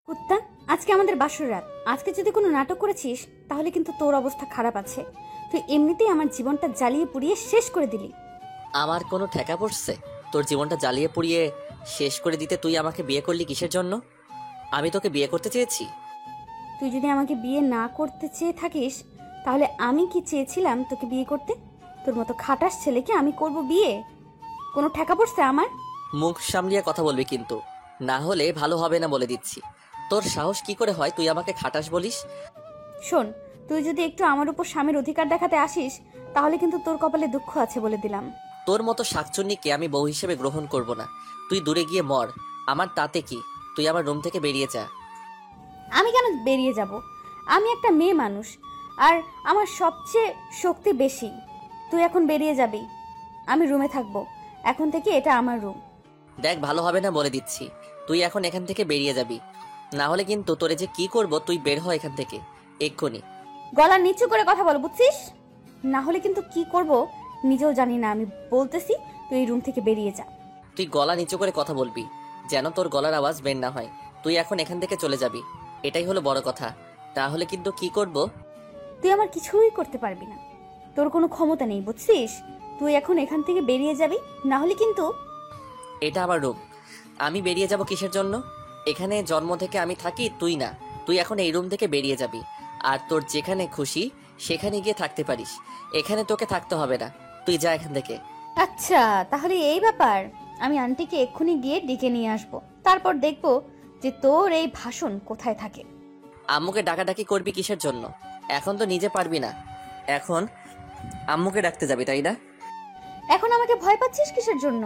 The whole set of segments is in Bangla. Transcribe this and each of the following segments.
কুত্তা, আজকে আমাদের বাসর রাত। আজকে যদি কোনো নাটক করেছিস তাহলে কিন্তু তোর অবস্থা খারাপ আছে। তুই এমনিতেই আমার জীবনটা জ্বালিয়ে পুড়িয়ে শেষ করে দিলি। আমার কোনো ঠেকা পড়ছে? তোর জীবনটা জ্বালিয়ে পুড়িয়ে শেষ করে দিতে তুই আমাকে বিয়ে করলি কিসের জন্য? আমি তোকে বিয়ে করতে চেয়েছি? তুই যদি আমাকে বিয়ে না করতে চেয়ে থাকিস তাহলে আমি কি চেয়েছিলাম তোকে বিয়ে করতে? তোর মতো খাটাস ছেলেকে আমি করব বিয়ে? কোনো ঠেকা পড়ছে আমার? মুখ সামলিয়ে কথা বলবি কিন্তু, না হলে ভালো হবে না বলে দিচ্ছি। তোর সাহস কি করে হয় তুই আমাকে খাটাস বলিস? শোন, তুই যদি একটু আমার উপর স্বামীর অধিকার দেখাতে আসিস তাহলে কিন্তু তোর কপালে দুঃখ আছে বলে দিলাম। তোর মতো শাকচুন্নিকে আমি বউ হিসেবে গ্রহণ করব না। তুই দূরে গিয়ে মর, আমার তাতে কি? তুই আমার রুম থেকে বেরিয়ে যা। আমি কেন বেরিয়ে যাব? আমি একটা মেয়ে মানুষ, আর আমার সবচেয়ে শক্তি বেশি। তুই এখন বেরিয়ে যাবি, আমি রুমে থাকবো। এখন থেকে এটা আমার রুম। দেখ, ভালো হবে না বলে দিচ্ছি। তুই এখন এখান থেকে বেরিয়ে যাবি, না হলে কিন্তু তোরে যে কি করব তুই বের হ এখান থেকে এক্ষুনি। গলা নিচু করে কথা বল, বুঝছিস? না হলে কিন্তু কি করব নিজেও জানি না। আমি বলতেছি তুই এই রুম থেকে বেরিয়ে যা। তুই গলা নিচু করে কথা বলবি, যেন তোর গলার আওয়াজ বের না হয়। তুই এখন এখান থেকে চলে যাবি, এটাই হলো বড় কথা। তাহলে কিন্তু কি করব? তুই আমার কিছুই করতে পারবি না, তোর কোনো ক্ষমতা নেই, বুঝছিস? তুই এখন এখান থেকে বেরিয়ে যাবি, না হলে কিন্তু। এটা আমার রুম, আমি বেরিয়ে যাব কিসের জন্য? এখানে জন্ম থেকে আমি থাকি, তুই না। তুই এখন এই রুম থেকে বেরিয়ে যাবি, আর তোর যেখানে খুশি সেখানে গিয়ে থাকতে পারিস। এখানে তোকে থাকতে হবে না, তুই যা এখান থেকে। আচ্ছা, তাহলে এই ব্যাপার। আমি আন্টিকে এক্ষুনি গিয়ে ডেকে নিয়ে আসবো, তারপর দেখবো যে তোর এই ভাষণ কোথায় থাকে। আম্মুকে ডাকাডাকি করবি কিসের জন্য? এখন তো নিজে পারবি না, এখন আম্মুকে ডাকতে যাবি, তাই না? এখন আমাকে ভয় পাচ্ছিস কিসের জন্য?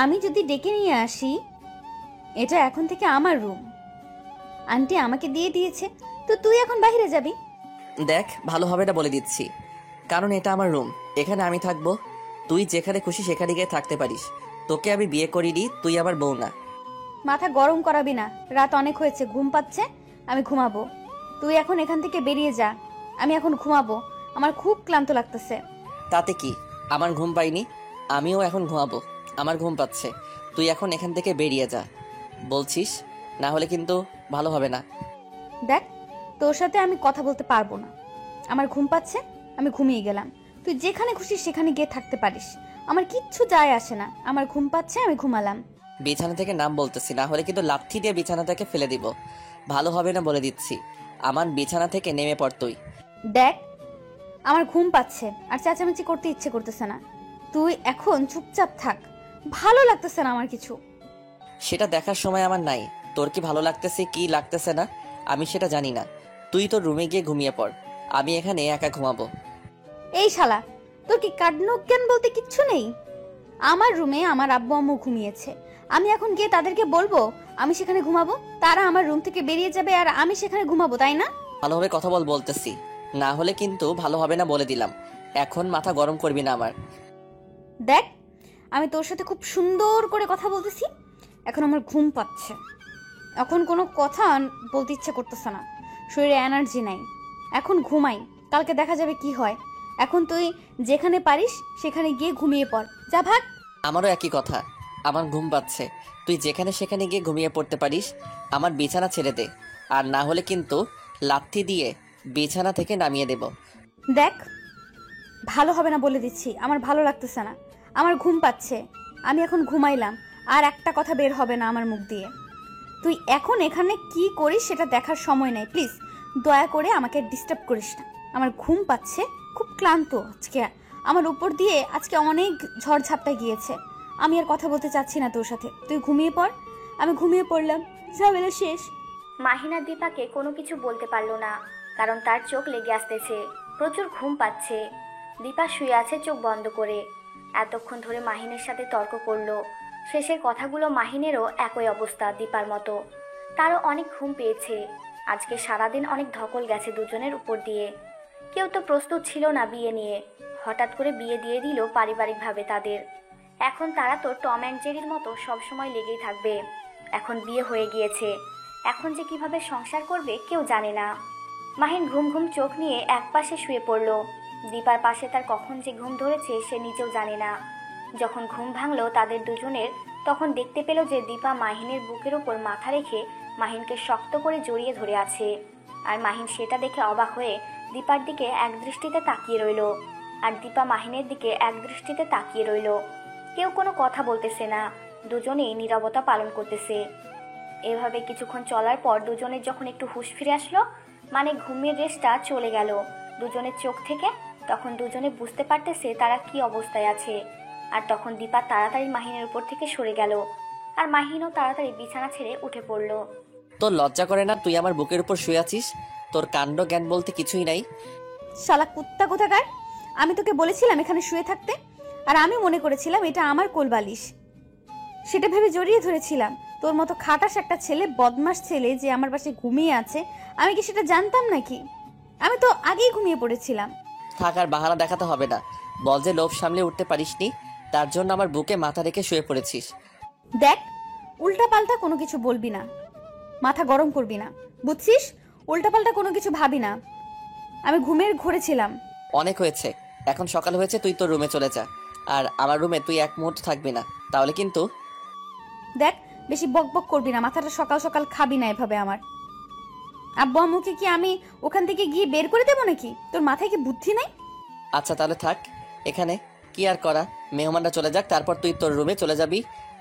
আমি যদি ডেকে নিয়ে আসি, এটা এখন থেকে আমার রুম, আন্টি আমাকে দিয়ে দিয়েছে, তো তুই এখন বাইরে যাবি। দেখ, ভালো হবে না বলে দিচ্ছি, কারণ এটা আমার রুম, এখানে আমি থাকবো। তুই যেখানে খুশি সেখানে গিয়ে থাকতে পারিস। তোকে আমি বিয়ে করিনি, তুই আমার বউ না। মাথা গরম করাবি না, রাত অনেক হয়েছে, ঘুম পাচ্ছে, আমি ঘুমাবো। তুই এখন এখান থেকে বেরিয়ে যা, আমি এখন ঘুমাবো, আমার খুব ক্লান্ত লাগতেছে। তাতে কি? আমার ঘুম পাইনি, আমিও এখন ঘুমাবো, আমার ঘুম পাচ্ছে। তুই এখন এখান থেকে বেরিয়ে যা বলছিস, না হলে কিন্তু ভালো হবে না। দেখ, তোর সাথে আমি কথা বলতে পারবো না, আমার ঘুম পাচ্ছে, আমি ঘুমিয়ে গেলাম। তুই যেখানে খুশি সেখানে গিয়ে থাকতে পারিস, আমার কিচ্ছু যায় আসে না। আমার ঘুম পাচ্ছে, আমি ঘুমালাম। বিছানা থেকে নাম বলতেছি, না হলে কিন্তু লাথি দিয়ে বিছানা থেকে ফেলে দিব। ভালো হবে না বলে দিচ্ছি, আমার বিছানা থেকে নেমে পড় তুই। দেখ, আমার ঘুম পাচ্ছে আর চেঁচামেচি করতে ইচ্ছে করতেছে না। তুই এখন চুপচাপ থাক, ভালো লাগতেছে না আমার কিছু। সেটা দেখার সময় আমার নাই। তোর কি ভালো লাগতেছে কি লাগতেছে না আমি সেটা জানি না। তুই তোর রুমে গিয়ে ঘুমিয়ে পড়, আমি এখানে একা ঘুমাবো। এই শালা, তোর কি কাণ্ডজ্ঞান বলতে কিচ্ছু নেই? আমার রুমে আমার আব্বু আম্মু ঘুমিয়েছে, আমি এখন গিয়ে তাদেরকে বলবো আমি সেখানে ঘুমাবো? তারা আমার রুম থেকে বেরিয়ে যাবে আর আমি সেখানে ঘুমাবো, তাই না? ভালোভাবে কথা বলতেছি, না হলে কিন্তু ভালো হবে না বলে দিলাম। এখন মাথা গরম করবি না আমার। দেখ, আমি তোর সাথে খুব সুন্দর করে কথা বলতেছি, এখন আমার ঘুম পাচ্ছে, এখন কোনো কথা বলতে ইচ্ছে করতেছে না, শরীরে এনার্জি নাই, এখন ঘুমাই, কালকে দেখা যাবে কি হয়। এখন তুই যেখানে পারিস সেখানে গিয়ে ঘুমিয়ে পড়, যা ভাগ। আমারও একই কথা, আমার ঘুম পাচ্ছে। তুই যেখানে সেখানে গিয়ে ঘুমিয়ে পড়তে পারিস, আমার বিছানা ছেড়ে দে, আর না হলে কিন্তু লাথি দিয়ে বিছানা থেকে নামিয়ে দেব। দেখ, ভালো হবে না বলে দিচ্ছি, আমার ভালো লাগতেছে না, আমার ঘুম পাচ্ছে, আমি এখন ঘুমাইলাম, আর একটা কথা বের হবে না আমার মুখ দিয়ে। তুই এখন এখানে কি করিস সেটা দেখার সময় নাই, প্লিজ দয়া করে আমাকে ডিস্টার্ব করিস না। আমার ঘুম পাচ্ছে, খুব ক্লান্ত আজকে, আমার উপর দিয়ে আজকে অনেক ঝড়ঝাপটা গিয়েছে, আমি আর কথা বলতে চাচ্ছি না তোর সাথে, তুই ঘুমিয়ে পড়। আমি ঘুমিয়ে পড়লাম, ঝামেলা শেষ। মাহিনা দীপাকে কোনো কিছু বলতে পারলো না, কারণ তার চোখ লেগে আসতেছে, প্রচুর ঘুম পাচ্ছে। দীপা শুয়ে আছে চোখ বন্ধ করে, এতক্ষণ ধরে মাহিনের সাথে তর্ক করলো। শেষের কথাগুলো মাহিনেরও একই অবস্থা দীপার মতো, তারও অনেক ঘুম পেয়েছে। আজকে সারাদিন অনেক ধকল গেছে দুজনের উপর দিয়ে। কেউ তো প্রস্তুত ছিল না বিয়ে নিয়ে, হঠাৎ করে বিয়ে দিয়ে দিল পারিবারিকভাবে তাদের। এখন তারা তো টম অ্যান্ড জেরির মতো সবসময় লেগেই থাকবে। এখন বিয়ে হয়ে গিয়েছে, এখন যে কিভাবে সংসার করবে কেউ জানে না। মাহিন ঘুম ঘুম চোখ নিয়ে একপাশে শুয়ে পড়ল। দীপার পাশে তার কখন যে ঘুম ধরেছে সে নিজেও জানে না। যখন ঘুম ভাঙলো তাদের দুজনের, তখন দেখতে পেল যে দীপা মাহিনের বুকের ওপর মাথা রেখে মাহিনকে শক্ত করে জড়িয়ে ধরে আছে। আর মাহিন সেটা দেখে অবাক হয়ে দীপার দিকে এক দৃষ্টিতে তাকিয়ে রইল। আর দীপা মাহিনের দিকে এক দৃষ্টিতে তাকিয়ে রইল। কেউ কোনো কথা বলতেছে না, দুজনেই নীরবতা পালন করতেছে। এভাবে কিছুক্ষণ চলার পর দুজনের যখন একটু হুঁশ ফিরে আসলো, মানে ঘুমের রেশটা চলে গেল দুজনের চোখ থেকে, তখন দুজনে বুঝতে পারতেছে তারা কি অবস্থায় আছে। আর তখন দীপা তাড়াতাড়ি মাহিনের উপর থেকে সরে গেল, আর মাহিনও তাড়াতাড়ি বিছানা ছেড়ে উঠে পড়ল। তোর লজ্জা করে না? তুই আমার বুকের উপর শুয়ে আছিস, তোর কাণ্ড জ্ঞান বলতে কিছুই নাই। শালা কুত্তা কোথাকার! আমি তোকে বলেছিলাম এখানে শুয়ে থাকতে, আর আমি মনে করেছিলাম এটা আমার কোলবালিশ, সেটা ভেবে জড়িয়ে ধরেছিলাম। তোর মতো খাটাস একটা ছেলে, বদমাস ছেলে যে আমার পাশে ঘুমিয়ে আছে, আমি কি সেটা জানতাম নাকি? আমি তো আগেই ঘুমিয়ে পড়েছিলাম। থাক, আর বাহানা দেখাতে হবে না। বল যে লোভ সামলে উঠতে পারিসনি, তার জন্য আমার বুকে মাথা রেখে শুয়ে পড়েছিস। দেখ, উল্টাপাল্টা কোনো কিছু বলবি না, মাথা গরম করবি না, বুঝছিস? উল্টাপাল্টা কোনো কিছু ভাবি না। আমি ঘুমের ঘোরে ছিলাম। অনেক হয়েছে, এখন সকাল হয়েছে, তুই তোর রুমে চলে যা। আর আমার রুমে তুই এক মুহূর্ত থাকবি না, তাহলে কিন্তু। দেখ, বেশি বকবক করবি না, মাথাটা সকাল সকাল খাবি না এভাবে আমার। আব্বু আম্মুকে কি আমি ওখান থেকে গিয়ে বের করে দেবো নাকি? তোর মাথায় কি বুদ্ধি নাই? আচ্ছা তাহলে থাক এখানে, কি আর করা। মেহমানরা চলে যাক, তারপর তুই তোর রুমে চলে যাবি।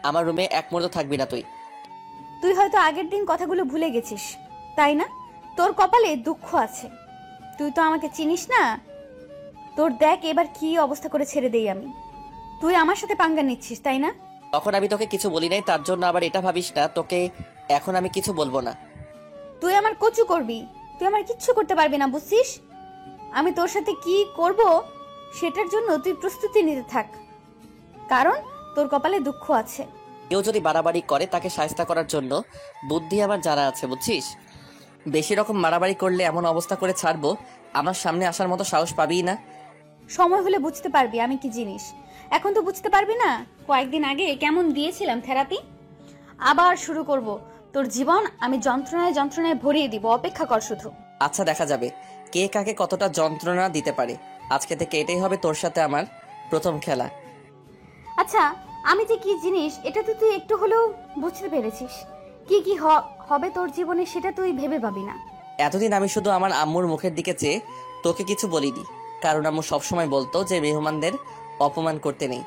আমার রুমে এক মুহূর্ত থাকবি না তুই। তুই হয়তো আগের দিন কথাগুলো ভুলে গেছিস, তাই না? তোর কপালে দুঃখ আছে, তুই তো আমাকে চিনিস না। তোর দেখ এবার কি অবস্থা করে ছেড়ে দেই আমি। তুই আমার সাথে পাঙ্গা নিচ্ছিস, তাই না? তখন আমি তোকে কিছু বলি নাই, তার জন্য আবার এটা ভাবিস না তোকে এখন আমি কিছু বলবো না। তুই আমার কচু করবি, তুই আমার কিচ্ছু করতে পারবি না, বুঝছিস? আমি তোর সাথে কি করব সেটার জন্য তুই প্রস্তুতি নিতে থাক, কারণ তোর কপালে দুঃখ আছে। কেউ যদি বাড়াবাড়ি করে তাকে শায়েস্তা করার জন্য বুদ্ধি আমার জানা আছে, বুঝছিস? বেশি রকম মারাবাড়ি করলে এমন অবস্থা করে ছাড়বো, আমার সামনে আসার মতো সাহস পাবিই না। সময় হলে বুঝতে পারবি আমি কি জিনিস, এখন তো বুঝতে পারবি না। কয়েকদিন আগে কেমন দিয়েছিলাম থেরাপি, আবার শুরু করব তোর জীবন আমি যন্ত্রণায় যন্ত্রণায় ভরিয়ে দিব, অপেক্ষা কর শুধু। আচ্ছা দেখা যাবে কে কাকে কতটা যন্ত্রণা দিতে পারে। আজকে থেকে এটাই হবে তোর সাথে আমার প্রথম খেলা। আচ্ছা, আমি যে কি জিনিস এটা তো তুই একটু হলেও বুঝতে পেরেছিস। কি কি হবে তোর জীবনে সেটা তুই ভেবে পাবি না। এতদিন আমি শুধু আমার আম্মুর মুখের দিকে চেয়ে তোকে কিছু বলিনি, কারণ আম্মু সবসময় বলতো যে মেহমানদের অপমান করতে নেই।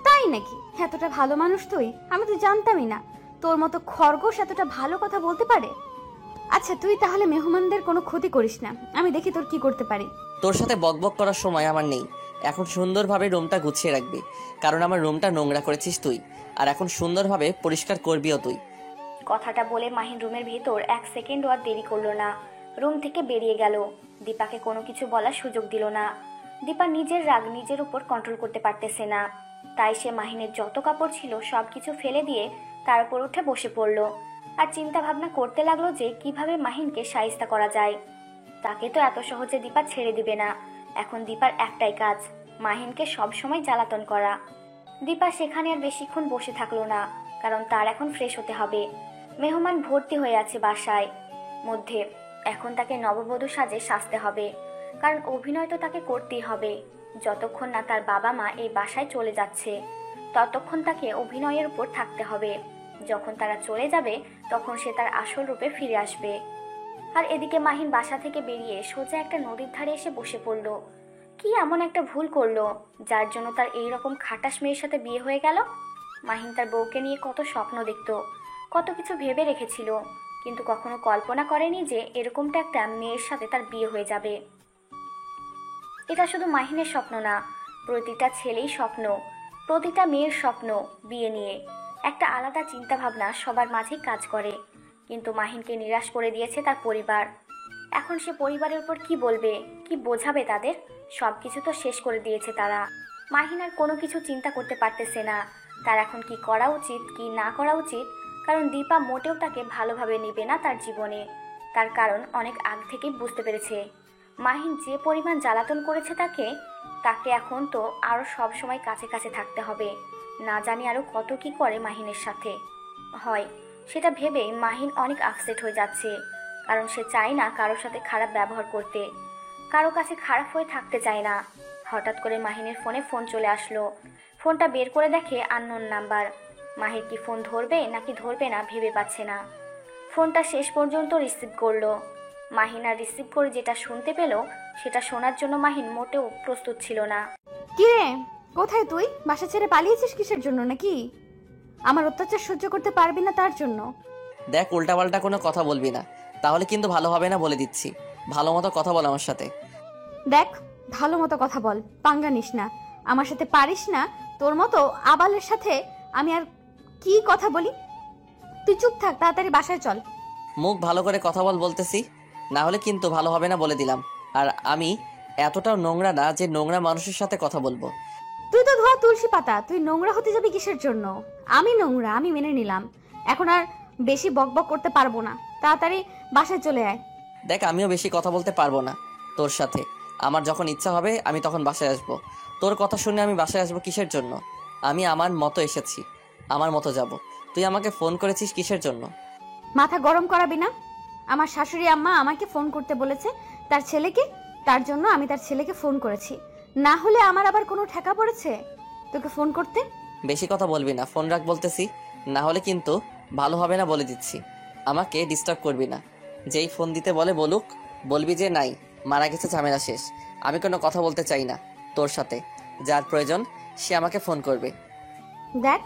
তাই নাকি? এতটা ভালো মানুষ তুই, আমি তো জানতামই না তোর মতো খরগোশ এতটা ভালো কথা বলতে পারে। আচ্ছা, তুই তাহলে মেহমানদের কোনো ক্ষতি করিস না, আমি দেখি তোর কি করতে পারি। তোর সাথে বকবক করার সময় আমার নেই, এখন সুন্দরভাবে রুমটা গুছিয়ে রাখবি, কারণ আমার রুমটা নোংরা করেছিস তুই, আর এখন সুন্দরভাবে পরিষ্কার করবিও তুই। কথাটা বলে মাহিন রুমের ভেতর এক সেকেন্ডও আর দেরি করলো না, রুম থেকে বেরিয়ে গেল। দীপাকে কোনো কিছু বলার সুযোগ দিল না। দীপা নিজের রাগ নিজের উপর কন্ট্রোল করতে পারতেছে না, তাই সে মাহিনের যত কাপড় ছিল সব কিছু ফেলে দিয়ে তার উপর উঠে বসে পড়ল। আর চিন্তা ভাবনা করতে লাগলো যে কিভাবে মাহিনকে শায়েস্তা করা যায়। তাকে তো এত সহজে দীপা ছেড়ে দিবে না। এখন দীপার একটাই কাজ, মাহিনকে সব সময় জ্বালাতন করা। দীপা সেখানে আর বেশিক্ষণ বসে থাকলো না, কারণ তার এখন ফ্রেশ হতে হবে। মেহমান ভর্তি হয়ে আছে বাসায় মধ্যে, এখন তাকে নববধূ সাজে সাজতে হবে, কারণ অভিনয় তো তাকে করতেই হবে। যতক্ষণ না তার বাবা মা এই বাসায় চলে যাচ্ছে ততক্ষণ তাকে অভিনয়ের উপর থাকতে হবে। যখন তারা চলে যাবে তখন সে তার আসল রূপে ফিরে আসবে। আর এদিকে মাহিন বাসা থেকে বেরিয়ে সোজা একটা নদীর ধারে এসে বসে পড়ল। কি এমন একটা ভুল করলো যার জন্য তার এইরকম খাটাস মেয়ের সাথে বিয়ে হয়ে গেল? মাহিন তার বউকে নিয়ে কত স্বপ্ন দেখত, কত কিছু ভেবে রেখেছিল, কিন্তু কখনো কল্পনা করেনি যে এরকমটা একটা মেয়ের সাথে তার বিয়ে হয়ে যাবে। এটা শুধু মাহিনের স্বপ্ন না, প্রতিটা ছেলেই স্বপ্ন, প্রতিটা মেয়ের স্বপ্ন বিয়ে নিয়ে। একটা আলাদা চিন্তা ভাবনা সবার মাঝেই কাজ করে, কিন্তু মাহিনকে নিরাশ করে দিয়েছে তার পরিবার। এখন সে পরিবারের উপর কি বলবে, কি বোঝাবে তাদের? সবকিছু তো শেষ করে দিয়েছে তারা। মাহিন আর কোনো কিছু চিন্তা করতে পারতেছে না তার এখন কি করা উচিত কি না করা উচিত, কারণ দীপা মোটেও তাকে ভালোভাবে নেবে না তার জীবনে। তার কারণ অনেক আগ থেকেই বুঝতে পেরেছে মাহিন যে পরিমাণ জ্বালাতন করেছে তাকে এখন তো আরও সব সময় কাছে কাছে থাকতে হবে। না জানি আরও কত কি করে মাহিনের সাথে হয়, সেটা ভেবেই মাহিন অনেক আপসেট হয়ে যাচ্ছে, কারণ সে চায় না কারোর সাথে খারাপ ব্যবহার করতে, কারো কাছে খারাপ হয়ে থাকতে চায় না। হঠাৎ করে মাহিনের ফোনে ফোন চলে আসলো। ফোনটা বের করে দেখে আননোন নাম্বার। মাহির কি ফোন ধরবে নাকি ধরবে না ভেবে পাচ্ছে না। ফোনটা শেষ পর্যন্ত রিসিভ করলো। মাহিন আর রিসিভ করে যেটা শুনতে পেল সেটা শোনার জন্য মাহিন মোটেও প্রস্তুত ছিল না। কি রে, কোথায় তুই? বাসা ছেড়ে পালিয়েছিস কিসের জন্য? নাকি আমার অত্যাচার সহ্য করতে পারবি না তার জন্য? দেখ, উল্টাপাল্টা কোনো কথা বলবি না, তাহলে কিন্তু ভালো হবে না বলে দিচ্ছি। ভালো মতো কথা বল আমার সাথে। দেখ, ভালো মতো কথা বল, পাঙ্গা নিস না। আমার সাথে পারিস না, তোর মতো আবালের সাথে আমি আর কি কথা বলি? তুই চুপ থাক, তাড়াতাড়ি বাসায় চল। মুখ ভালো করে কথা বল বলতেছি, না হলে কিন্তু ভালো হবে না বলে দিলাম। আর আমি এতটাও নোংরা না যে নোংরা মানুষের সাথে কথা বলবো। তুই তো ধোয়া তুলসী পাতা, তুই নোংরা হতে যাবি কিসের জন্য? আমি নোংরা, আমি মেনে নিলাম। এখন আর বেশি বকবক করতে পারবো না, তাড়াতাড়ি বাসায় চলে আয়। দেখ, আমিও বেশি কথা বলতে পারবো না তোর সাথে। আমার যখন ইচ্ছা হবে আমি তখন বাসায় আসবো। তোর কথা শুনে আমি বাসায় আসবো কিসের জন্য? আমি আমার মতো এসেছি, আমার মতো যাব। তুই আমাকে ফোন করেছিস কিসের জন্য? মাথা গরম করাবি না। আমার শাশুড়ি আম্মা আমাকে ফোন করতে বলেছে তার ছেলেকে, তার জন্য আমি তার ছেলেকে ফোন করেছি। না হলে আমার আবার কোনো ঠেকা পড়েছে তোকে ফোন করতে? বেশি কথা বলবি না, ফোন রাখ বলতেছি, না হলে কিন্তু ভালো হবে না বলে দিচ্ছি। আমাকে ডিস্টার্ব করবি না। যেই ফোন দিতে বলে বলুক, বলবি যে নাই, মারা গেছে, ঝামেলা শেষ। আমি কোনো কথা বলতে চাই না তোর সাথে। যার প্রয়োজন সে আমাকে ফোন করবে। দেখ,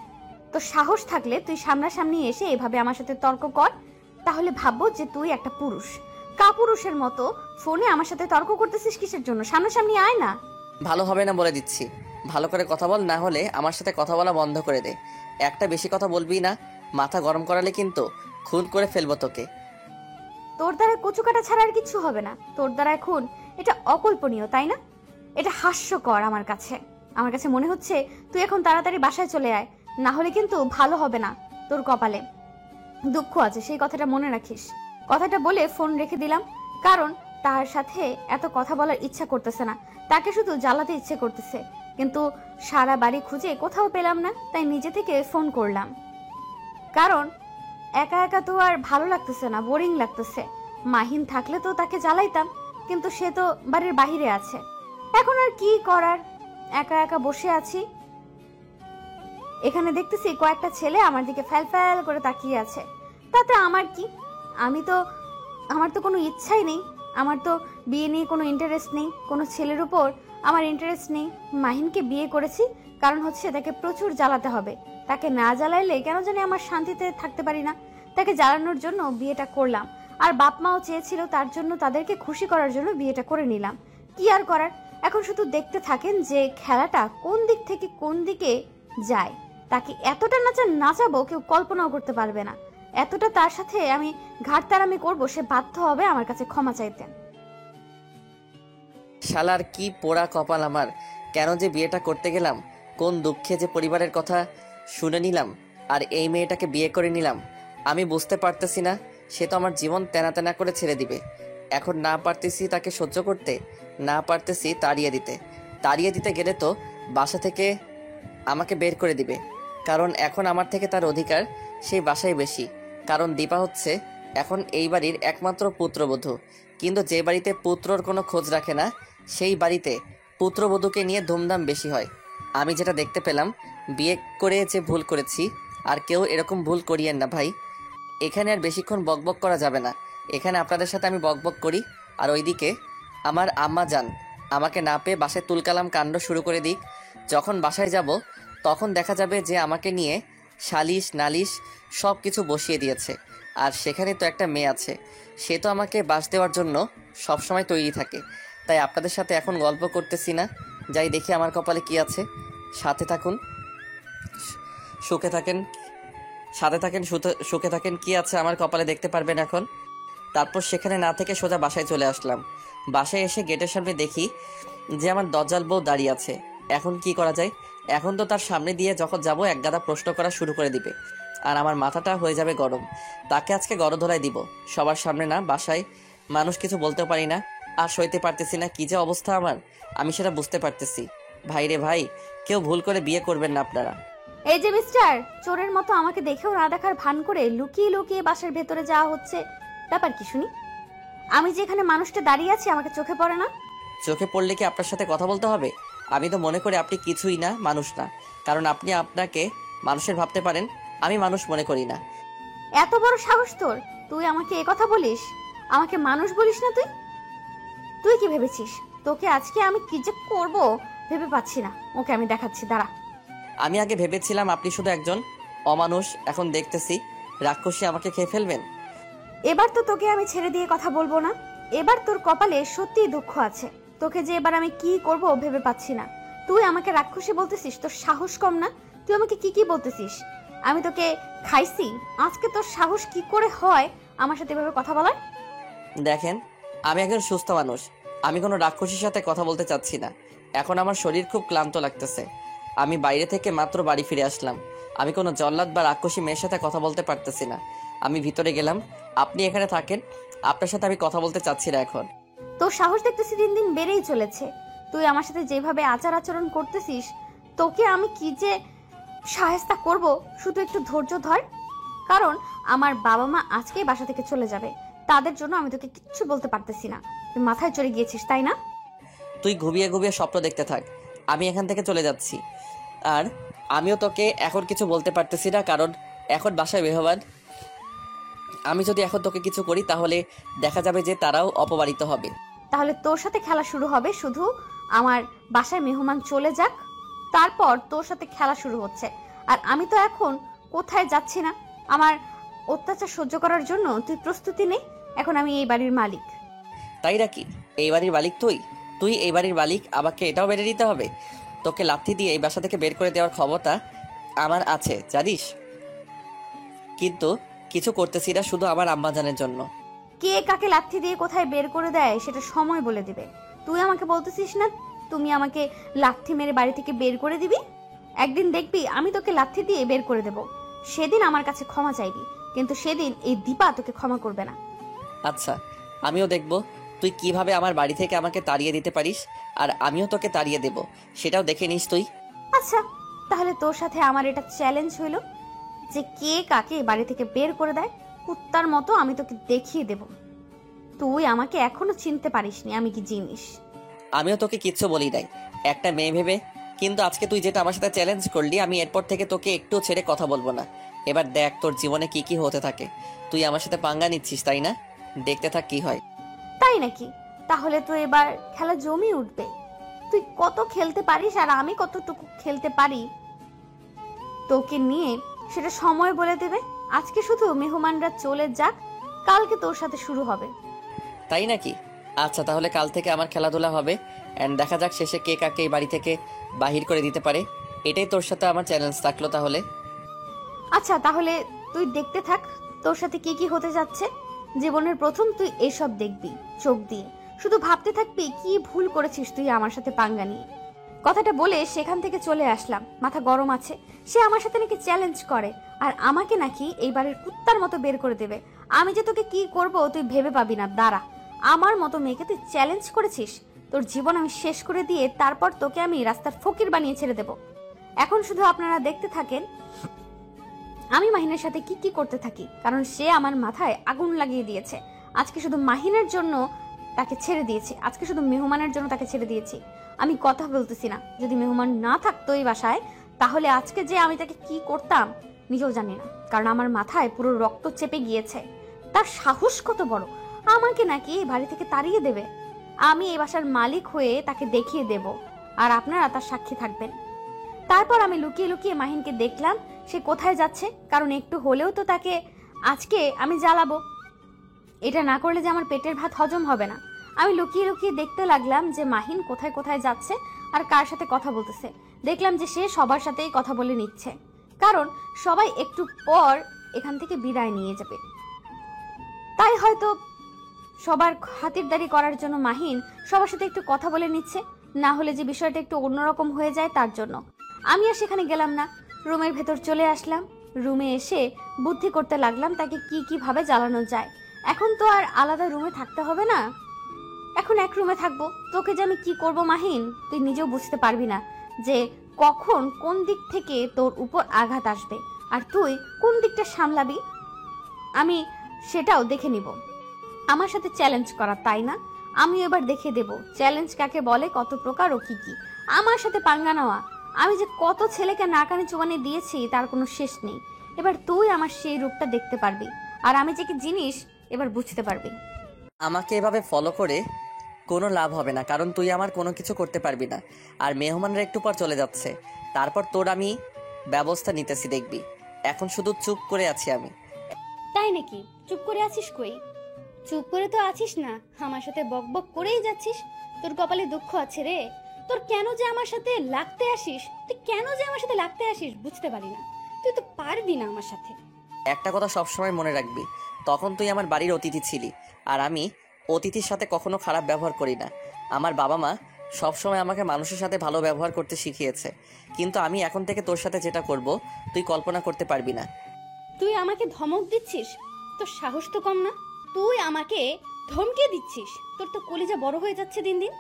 তোর সাহস থাকলে তুই সামনাসামনি এসে এভাবে আমার সাথে তর্ক কর, তাহলে ভাববো যে তুই একটা পুরুষ। কাপুরুষের মতো ফোনে আমার সাথে তর্ক করতেছিস কিসের জন্য? সামনাসামনি আয় না। ভালো হবে না বলে দিচ্ছি। ভালো করে কথা বল, না হলে আমার সাথে কথা বলা বন্ধ করে দে। একটা বেশি কথা বলবি না, মাথা গরম করালে কিন্তু খুন করে ফেলবো তোকে। তোর দ্বারা কচু কাটা ছাড়া আর কিছু হবে না। তোর দ্বারা এখন এটা অকল্পনীয়, তাই না? এটা হাস্যকর আমার কাছে। আমার কাছে মনে হচ্ছে তুই এখন তাড়াতাড়ি বাসায় চলে আয়, না হলে কিন্তু ভালো হবে না। তোর কপালে দুঃখ আছে, সেই কথাটা মনে রাখিস। কথাটা বলে ফোন রেখে দিলাম, কারণ তার সাথে এত কথা বলার ইচ্ছা করতেছে না, তাকে শুধু জ্বালাতে ইচ্ছে করতেছে। কিন্তু সারা বাড়ি খুঁজে কোথাও পেলাম না, তাই নিজে থেকে ফোন করলাম। কারণ একা একা তো আর ভালো লাগতেছে না, বোরিং লাগতেছে। মাহিন থাকলে তো তাকে জ্বালাইতাম, কিন্তু সে তো বাড়ির বাহিরে আছে। এখন আর কি করার, একা একা বসে আছি। এখানে দেখতেছি কয়েকটা ছেলে আমার দিকে ফ্যাল ফ্যাল করে তাকিয়ে আছে। তাতে আমার কি? আমার তো কোনো ইচ্ছাই নেই, আমার তো বিয়ে নিয়ে কোনো ইন্টারেস্ট নেই, কোনো ছেলের উপর আমার ইন্টারেস্ট নেই। মাহিনকে বিয়ে করেছি কারণ হচ্ছে তাকে প্রচুর জ্বালাতে হবে। তাকে না জ্বালাইলে কেন জানি আমার শান্তিতে থাকতে পারি না। তাকে জ্বালানোর জন্য বিয়েটা করলাম, আর বাপ মাও চেয়েছিল, তার জন্য তাদেরকে খুশি করার জন্য বিয়েটা করে নিলাম। কি আর করার, এখন শুধু দেখতে থাকেন যে খেলাটা কোন দিক থেকে কোন দিকে যায়। তাকে এতটা নাচাবো কেউ কল্পনাও করতে পারবে না। এতটা তার সাথে আমি ঘাটতারামি করবো, সে বাধ্য হবে আমার কাছে ক্ষমা চাইতে। শালার কি পোড়া কপাল আমার! কেন যে বিয়েটা করতে গেলাম, কোন দুঃখে যে পরিবারের কথা শুনে নিলাম আর এই মেয়েটাকে বিয়ে করে নিলাম। আমি বুঝতে পারতেছি না, সে তো আমার জীবন তেনা তেনা করে ছেড়ে দিবে। এখন না পারতেছি তাকে সহ্য করতে, না পারতেছি তাড়িয়ে দিতে গেলে তো বাসা থেকে আমাকে বের করে দিবে। কারণ এখন আমার থেকে তার অধিকার সেই বাসায় বেশি। কারণ দীপা হচ্ছে এখন এই বাড়ির একমাত্র পুত্রবধূ। কিন্তু যে বাড়িতে পুত্রর কোনো খোঁজ রাখে না, সেই বাড়িতে পুত্রবধূকে নিয়ে ধুমধাম বেশি হয়। আমি যেটা দেখতে পেলাম, বিয়ে করে যে ভুল করেছি, আর কেউ এরকম ভুল করিয়েন না ভাই। এখানে আর বেশিক্ষণ বকবক করা যাবে না। এখানে আপনাদের সাথে আমি বকবক করি, আর ওইদিকে আমার আম্মা যান আমাকে না পেয়ে বাসায় তুলকালাম কাণ্ড শুরু করে দিক। যখন বাসায় যাব তখন দেখা যাবে যে আমাকে নিয়ে সালিশ নালিশ সব কিছু বসিয়ে দিয়েছে। আর সেখানে তো একটা মেয়ে আছে, সে তো আমাকে বাস দেওয়ার জন্য সবসময় তৈরি থাকে। তাই আপনাদের সাথে এখন গল্প করতেছি না, যাই দেখি আমার কপালে কি আছে। সাথে থাকুন, সুখে থাকেন, সুখে থাকেন। কি আছে আমার কপালে দেখতে পারবেন এখন। তারপর সেখানে না থেকে সোজা বাসায় চলে আসলাম। বাসায় এসে গেটের সামনে দেখি যে আমার দজ্জাল বউ দাঁড়িয়ে আছে। এখন কি করা যায়? এখন তো তার সামনে দিয়ে যখন যাব একগাদা প্রশ্ন করা শুরু করে দিবে, আর আমার মাথাটা হয়ে যাবে গরম। তাকে আজকে গড়ধরাই দিব, সবার সামনে না, বাসায় মানুষ কিছু বলতেও পারি না। আর সইতে পারতেছি না, কি যে অবস্থা আমার, আমি সেটা বুঝতে পারতেছি। ভাই রে ভাই, কেউ ভুল করে বিয়ে করবেন না আপনারা। এই যে মিস্টার, চোরের মতো আমাকে দেখেও না দেখার ভান করে লুকিয়ে লুকিয়ে বাসার ভেতরে যাওয়া হচ্ছে, ব্যাপার কি শুনি? আমি যে এখানে মানুষটা দাঁড়িয়ে আছি আমাকে চোখে পড়ে না? চোখে পড়লে কি আপনার সাথে কথা বলতে হবে? আমি তো মনে করি আপনি কিছুই না, মানুষ না। কারণ আপনি আপনাকে মানুষের ভাবতে পারেন, আমি মানুষ মনে করি না। এত বড় সাহস তোর! তুই আমাকে এ কথা বলিস? আমাকে মানুষ বলিস না তুই? তুই কি ভেবেছিস তোকে আজকে আমি কি যে করব ভেবে পাচ্ছি না। ওকে আমি দেখাচ্ছি, দাঁড়া। আমি আগে ভেবেছিলাম আপনি শুধু একজন অমানুষ, এখন দেখতেছি রাক্ষসী আমাকে খেয়ে ফেলবেন। এবার তো তোকে আমি ছেড়ে দিয়ে কথা বলবো না। এবার তোর কপালে সত্যিই দুঃখ আছে। তোকে যে এবার আমি কি করব ভেবে পাচ্ছি না। তুই আমাকে রাক্ষসী বলতেছিস? তোর সাহস কম না? তুই আমাকে কি কি বলতেছিস? আমি তোকে খাইছি? আজকে তোর সাহস কি করে হয় আমার সাথে এভাবে কথা বলার? দেখেন, আমি একজন সুস্থ মানুষ, আমি কোনো রাক্ষসীর সাথে কথা বলতে চাচ্ছি না। এখন আমার শরীর খুব ক্লান্ত লাগতেছে। আমি বাইরে থেকে মাত্র বাড়ি ফিরে আসলাম। আমি কোনো জল্লাদ বা রাক্ষসী মেয়ের সাথে কথা বলতে পারতেছি না। আমি ভিতরে গেলাম, আপনি এখানে থাকেন, আপনার সাথে আমি কথা বলতে চাচ্ছি না এখন। তোর সাহস দেখতেছি দিন দিন বেড়েই চলেছে। তুই আমার সাথে যেভাবে আচার আচরণ করতেছিস, তোকে আমি কি যে সাহেস্তা করব, শুধু একটু ধৈর্য ধর। কারণ আমার বাবা মা আজকেই বাসা থেকে চলে যাবে, তাদের জন্য আমি তোকে কিচ্ছু বলতে পারতেছি না। তুই মাথায় চড়ে গিয়েছিস, তাই না? তুই ঘুমিয়ে ঘুমিয়ে স্বপ্ন দেখতে থাক, আমি এখান থেকে চলে যাচ্ছি। আর আমিও তোকে এখন কিছু বলতে পারতেছি না, কারণ এখন বাসায় মেহমান। আমি যদি এখন তোকে কিছু করি তাহলে দেখা যাবে যে তারাও অপমানিত হবে। তাহলে তোর সাথে খেলা শুরু হবে। শুধু আমার বাসায় মেহমান চলে যাক, তারপর তোর সাথে খেলা শুরু হচ্ছে। আর আমি তো এখন কোথায় যাচ্ছি না। আমার অত্যাচার সহ্য করার জন্য তুই প্রস্তুতি নে। এখন আমি এই বাড়ির মালিক। তাই নাকি? এই বাড়ির মালিক তুই? তুই এই বাড়ির মালিক, আমাকে এটাও মেনে নিতে হবে? তোকে লাথি দিয়ে এই বাসা থেকে বের করে দেওয়ার ক্ষমতা আমার আছে, জানিস? কিন্তু কিছু করতেছি না, শুধু আমার আম্মাজানের জন্য। কে কাকে লাথি দিয়ে কোথায় বের করে দেয় সেটা সময় বলে দিবে। তুই আমাকে বলতেছিস না তুমি আমাকে লাথি মেরে বাড়ি থেকে বের করে দিবি? একদিন দেখবি আমি তোকে লাথি দিয়ে বের করে দেব। সেদিন আমার কাছে ক্ষমা চাইবি, কিন্তু সেদিন এই দীপা তোকে ক্ষমা করবে না। আচ্ছা, আমিও দেখব তুই কিভাবে আমার বাড়ি থেকে আমাকে তাড়িয়ে দিতে পারিস, আর আমিও তোকে তাড়িয়ে দেব, সেটাও দেখে নিস তুই। আচ্ছা, তাহলে তোর সাথে আমার এটা চ্যালেঞ্জ হইল যে কে কাকে বাড়ি থেকে বের করে দেয়। কুত্তার মতো আমি তোকে দেখিয়ে দেব। তুই আমাকে এখনো চিনতে পারিসনি আমি কি জিনিস। আমিও তোকে কিচ্ছু বলি নাই, একটা মেয়ে ভেবে। কিন্তু আজকে তুই যেটা আমার সাথে চ্যালেঞ্জ করলি, আমি এরপর থেকে তোকে একটু ছেড়ে কথা বলবো না। এবার দেখ তোর জীবনে কি কি হতে থাকে। তুই আমার সাথে পাঙ্গা নিচ্ছিস, তাই না? দেখতে থাক কি হয়। তাই নাকি? তাহলে তো এবার খেলা জমে উঠবে। তুই কত খেলতে পারিস আর আমি কতটুকু খেলতে পারি তোকে নিয়ে সেটা সময় বলে দেবে। আজকে শুধু মেহমানরা চলে যাক, কালকে তোর সাথে শুরু হবে। তাই নাকি? আচ্ছা, তাহলে কাল থেকে আমার খেলাধুলা হবে, অ্যান্ড দেখা যাক শেষে কে কাকে এই বাড়ি থেকে বাহির করে দিতে পারে। এটাই তোর সাথে আমার চ্যালেঞ্জ থাকলো তাহলে। আচ্ছা, তাহলে তুই দেখতে থাক তোর সাথে কি কি হতে যাচ্ছে। জীবনের প্রথম তুই এসব দেখবি চোখ দিয়ে, শুধু ভাবতে থাকবি কি ভুল করেছিস তুই আমার সাথে পাঙ্গা নিয়ে। কথাটা বলে সেখান থেকে চলে আসলাম। মাথা গরম আছে। সে আমার সাথে নাকি চ্যালেঞ্জ করে, আর আমাকে নাকি এই বাড়ির কুত্তার মতো বের করে দেবে। আমি যে তোকে কি করব তুই ভেবে পাবি না। দাঁড়া, আমার মতো মেয়েকে তুই চ্যালেঞ্জ করেছিস, তোর জীবন আমি শেষ করে দিয়ে তারপর তোকে আমি রাস্তার ফকির বানিয়ে ছেড়ে দেব। এখন শুধু আপনারা দেখতে থাকেন আমি মাহিনের সাথে কি কি করতে থাকি, কারণ সে আমার মাথায় আগুন লাগিয়ে দিয়েছে। আজকে শুধু মাহিনের জন্য তাকে ছেড়ে দিয়েছি, আজকে শুধু মেহমানের জন্য তাকে ছেড়ে দিয়েছি। আমি কথা বলতেছি না। যদি মেহমান না থাকতো এই বাসায়, তাহলে আজকে যে আমি তাকে কি করতাম নিজেও জানি না, কারণ আমার মাথায় পুরো রক্ত চেপে গিয়েছে। তার সাহস কত বড়, আমাকে নাকি এই বাড়ি থেকে তাড়িয়ে দেবে। আমি এই বাসার মালিক হয়ে তাকে দেখিয়ে দেব, আর আপনারা তার সাক্ষী থাকবেন। তারপর আমি লুকিয়ে লুকিয়ে মাহিনকে দেখলাম সে কোথায় যাচ্ছে, কারণ একটু হলেও তো তাকে আজকে আমি জ্বালাবো। এটা না করলে যে আমার পেটের ভাত হজম হবে না। আমি লুকিয়ে লুকিয়ে দেখতে লাগলাম যে মাহিন কোথায় কোথায় যাচ্ছে আর কার সাথে কথা বলতেছে। দেখলাম যে সে সবার সাথেই কথা বলে নিচ্ছে, কারণ সবাই একটু পর এখান থেকে বিদায় নিয়ে যাবে। তাই হয়তো সবার খাতিরদারি করার জন্য মাহিন সবার সাথে একটু কথা বলে নিচ্ছে, না হলে যে বিষয়টা একটু অন্যরকম হয়ে যায় তার জন্য। আমি আর সেখানে গেলাম না, রুমের ভেতর চলে আসলাম। রুমে এসে বুদ্ধি করতে লাগলাম তাকে কি কিভাবে জ্বালানো যায়। এখন তো আর আলাদা রুমে থাকতে হবে না, এখন এক রুমে থাকবো। তোকে যে আমি কি করব মাহিন, তুই নিজেও বুঝতে পারবি না যে কখন কোন দিক থেকে তোর উপর আঘাত আসবে, আর তুই কোন দিকটা সামলাবি আমি সেটাও দেখে নিব। আমার সাথে চ্যালেঞ্জ করা, তাই না? আমি এবার দেখে দেব চ্যালেঞ্জ কাকে বলে, কত প্রকার ও কি কি। আমার সাথে পাঙ্গা নেওয়া, আমি যে কত ছেলেকে নাকানি চুবানি দিয়েছি তার কোনো শেষ নেই। এবার তুই আমার সেই রূপটা দেখতে পারবি। আর আমি যে কি জিনিস এবার বুঝতে পারবি। আমাকে এভাবে ফলো করে কোনো লাভ হবে না, কারণ তুই আমার কোনো কিছু করতে পারবি না। আর মেহমানরা একটু পর চলে যাচ্ছে, তারপর তোর আমি ব্যবস্থা নিতেছি, দেখবি। এখন শুধু চুপ করে আছি আমি। তাই নাকি? চুপ করে আছিস কই? চুপ করে তো আছিস না, আমার সাথে বকবক করেই যাচ্ছিস। তোর কপালে দুঃখ আছে রে। তোর কেন যে আমার সাথে লাগতে আসিস, তুই কেন যে আমার সাথে লাগতে আসিস বুঝতে পারি না। তুই তো পারবি না আমার সাথে। একটা কথা সবসময় মনে রাখবি, তখন তুই আমার বাড়ির অতিথি ছিলি, আর আমি অতিথির সাথে কখনো খারাপ ব্যবহার করি না। আমার বাবা মা সবসময় আমাকে মানুষের সাথে ভালো ব্যবহার করতে শিখিয়েছে, কিন্তু আমি এখন থেকে তোর সাথে যেটা করব তুই কল্পনা করতে পারবি না। তুই আমাকে ধমক দিচ্ছিস? তোর সাহস তো কম না। তুই আমাকে ধমকে দিচ্ছিস? তোর তো কলিজা বড় হয়ে যাচ্ছে দিন দিন।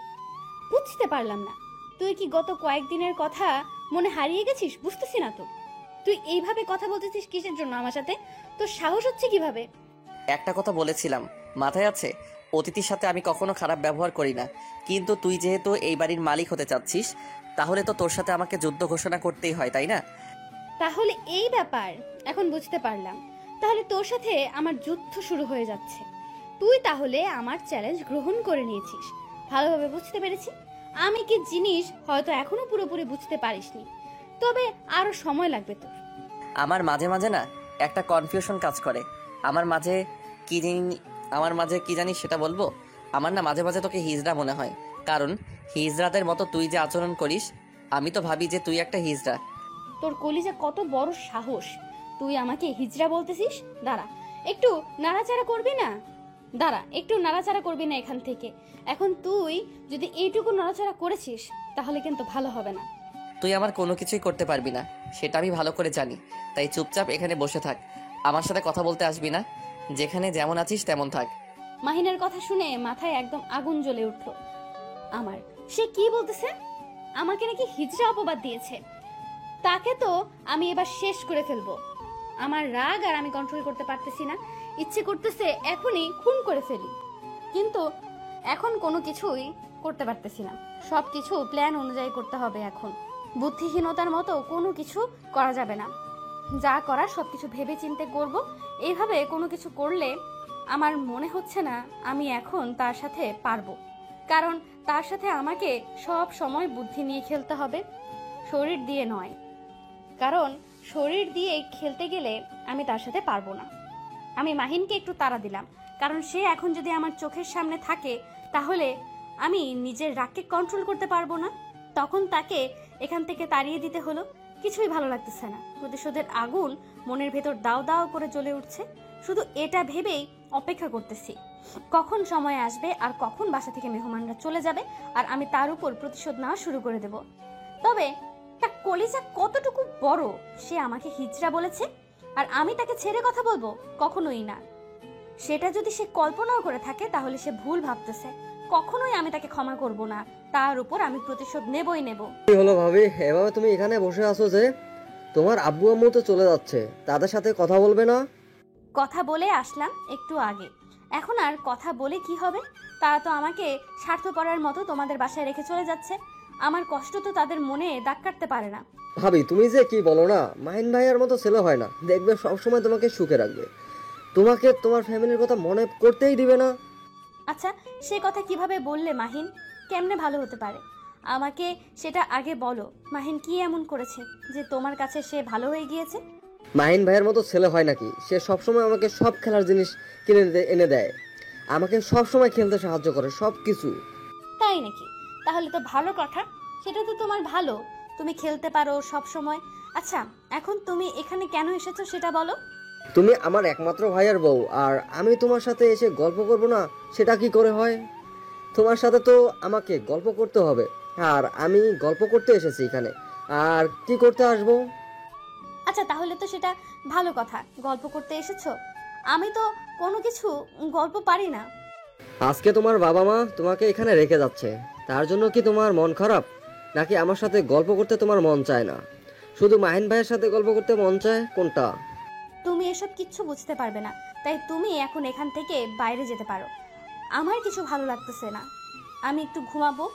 বুঝতে পারলাম না, তুই কি গত কয়েকদিনের কথা মনে হারিয়ে গেছিস? বুঝতেছি না তো। তুই এইভাবে কথা বলতেছিস কিসের জন্য আমার সাথে? তোর সাহস হচ্ছে কিভাবে? একটা কথা বলেছিলাম, মাথায় আছে? অতিথির সাথে আমি কখনো খারাপ ব্যবহার করি না, কিন্তু তুই যেহেতু এই বাড়ির মালিক হতে চাচ্ছিস, তাহলে তো তোর সাথে আমাকে যুদ্ধ ঘোষণা করতেই হয়, তাই না? তাহলে এই ব্যাপার, এখন বুঝতে পারলাম। তাহলে তোর সাথে আমার যুদ্ধ শুরু হয়ে যাচ্ছে। তুই তাহলে আমার চ্যালেঞ্জ গ্রহণ করে নিয়েছিস। ভালোভাবে বুঝতে পেরেছি। আমি কি জিনিস হয়তো এখনো পুরোপুরি বুঝতে পারিসনি, তবে আরো সময় লাগবে তোর। আমার মাঝে মাঝে না একটা কনফিউশন কাজ করে। আমার মাঝে কি জানি সেটা বলবো। আমার না মাঝে মাঝে তোকে হিজড়া মনে হয়, কারণ হিজড়াদের মতো তুই যে আচরণ করিস, আমি তো ভাবি যে তুই একটা হিজড়া। তোর কলিজা কত বড় সাহস! তুই আমাকে হিজড়া বলতেছিস? দাঁড়া, একটু নাড়াচাড়া করবি না? দাঁড়া, একটু নাড়াচাড়া করবি না এখান থেকে। এখন তুই যদি এইটুকু নাড়াচাড়া করেছিস তাহলে কিন্তু ভালো হবে না। তুই আমার কোনো কিছুই করতে পারবি না, সেটা আমি ভালো করে জানি। তাই চুপচাপ এখানে বসে থাক, আমার সাথে কথা বলতে আসবি না। যেখানে যেমন আছিস তেমন থাক। মাহিনের কথা শুনে মাথায় একদম আগুন জ্বলে উঠল আমার। সে কি বলতেছে? আমাকে নাকি হিজড়া অপবাদ দিয়েছে। তাকে তো আমি এবার শেষ করে ফেলবো। আমার রাগ আর আমি কন্ট্রোল করতে পারতেছি না। ইচ্ছে করতেছে এখনই খুন করে ফেলি, কিন্তু এখন কোনো কিছুই করতে পারতেছি না। সবকিছু প্ল্যান অনুযায়ী করতে হবে। এখন বুদ্ধিহীনতার মতো কোনো কিছু করা যাবে না। যা করার সবকিছু ভেবে চিন্তে করব। এইভাবে কোনো কিছু করলে আমার মনে হচ্ছে না আমি এখন তার সাথে পারবো, কারণ তার সাথে আমাকে সব সময় বুদ্ধি নিয়ে খেলতে হবে, শরীর দিয়ে নয়। কারণ শরীর দিয়ে খেলতে গেলে আমি তার সাথে পারবো না। আমি মাহিনকে একটু তাড়া দিলাম, কারণ সে এখন যদি আমার চোখের সামনে থাকে তাহলে আমি নিজের রাগকে কন্ট্রোল করতে পারবো না। তখন তাকে এখান থেকে তাড়িয়ে দিতে হলো। কিছুই ভালো লাগতেছে না। প্রতিশোধের আগুন মনের ভেতর দাও দাও করে জ্বলে উঠছে। শুধু এটা ভেবেই অপেক্ষা করতেছি কখন সময় আসবে আর কখন বাসা থেকে মেহমানরা চলে যাবে আর আমি তার উপর প্রতিশোধ নেওয়া শুরু করে দেব। তবে তার কলিজা কতটুকু বড়! সে আমাকে হিজড়া বলেছে আর আমি তাকে ছেড়ে কথা বলবো? কখনোই না। সেটা যদি সে কল্পনাও করে থাকে তাহলে সে ভুল ভাবতেছে। কখনোই আমি তাকে ক্ষমা করব না। তার উপর আমি প্রতিশোধ নেবই নেব। কি হলো ভাবি, এভাবে তুমি এখানে বসে আছো যে? তোমার আব্বু আম্মু তো চলে যাচ্ছে, তাদের সাথে কথা বলবে না? কথা বলে আসলাম একটু আগে, এখন আর কথা বলে কি হবে? তারা তো আমাকে স্বার্থপরের মতো তোমাদের বাসায় রেখে চলে যাচ্ছে। আমার কষ্ট তো তাদের মনে দাগ কাটতে পারে না। ভাবি তুমি যে কি বলো না, মাহিন ভাইয়ার মতো ছেলে হয় না। দেখবে সবসময় তোমাকে সুখে রাখবে, তোমাকে তোমার ফ্যামিলির কথা মনে করতেই দিবে না। আচ্ছা, সে কথা কিভাবে বললে মাহিন? কেমনে ভালো হতে পারে? আমাকে সেটা আগে বলো। মাহিন কি এমন করেছে যে তোমার কাছে সে ভালো হয়ে গিয়েছে? মাহিন ভাইয়ের মতো ছেলে হয় নাকি? সে সবসময় আমাকে সব খেলার জিনিস এনে দেয়, আমাকে সবসময় খেলতে সাহায্য করে, সব কিছু। তাই নাকি? তাহলে তো ভালো কথা। সেটা তো তোমার ভালো, তুমি খেলতে পারো সব সময়। আচ্ছা, এখন তুমি এখানে কেন এসেছো সেটা বলো। তুমি আমার একমাত্র ভাইয়ের বউ, আর আমি তোমার সাথে এসে গল্প করব না সেটা কি করে হয়? তোমার সাথে তো আমাকে গল্প করতে হবে, আর আমি গল্প করতে এসেছি এখানে, আর কি করতে আসবো? আচ্ছা, তাহলে তো সেটা ভালো কথা, গল্প করতে এসেছো। আমি তো কোনো কিছু গল্প পারি না। আজকে তোমার বাবা মা তোমাকে এখানে রেখে যাচ্ছে, তার জন্য কি তোমার মন খারাপ? নাকি আমার সাথে গল্প করতে তোমার মন চায় না? শুধু মাহিন ভাইয়ের সাথে গল্প করতে মন চায়, কোনটা? তুমি এসব কিচ্ছু বুঝতে পারবে না, তাই তুমি এখন এখান থেকে বাইরে যেতে পারো। আমার কিছু ভালো লাগতেছে না, আমি একটু ঘুমাবো।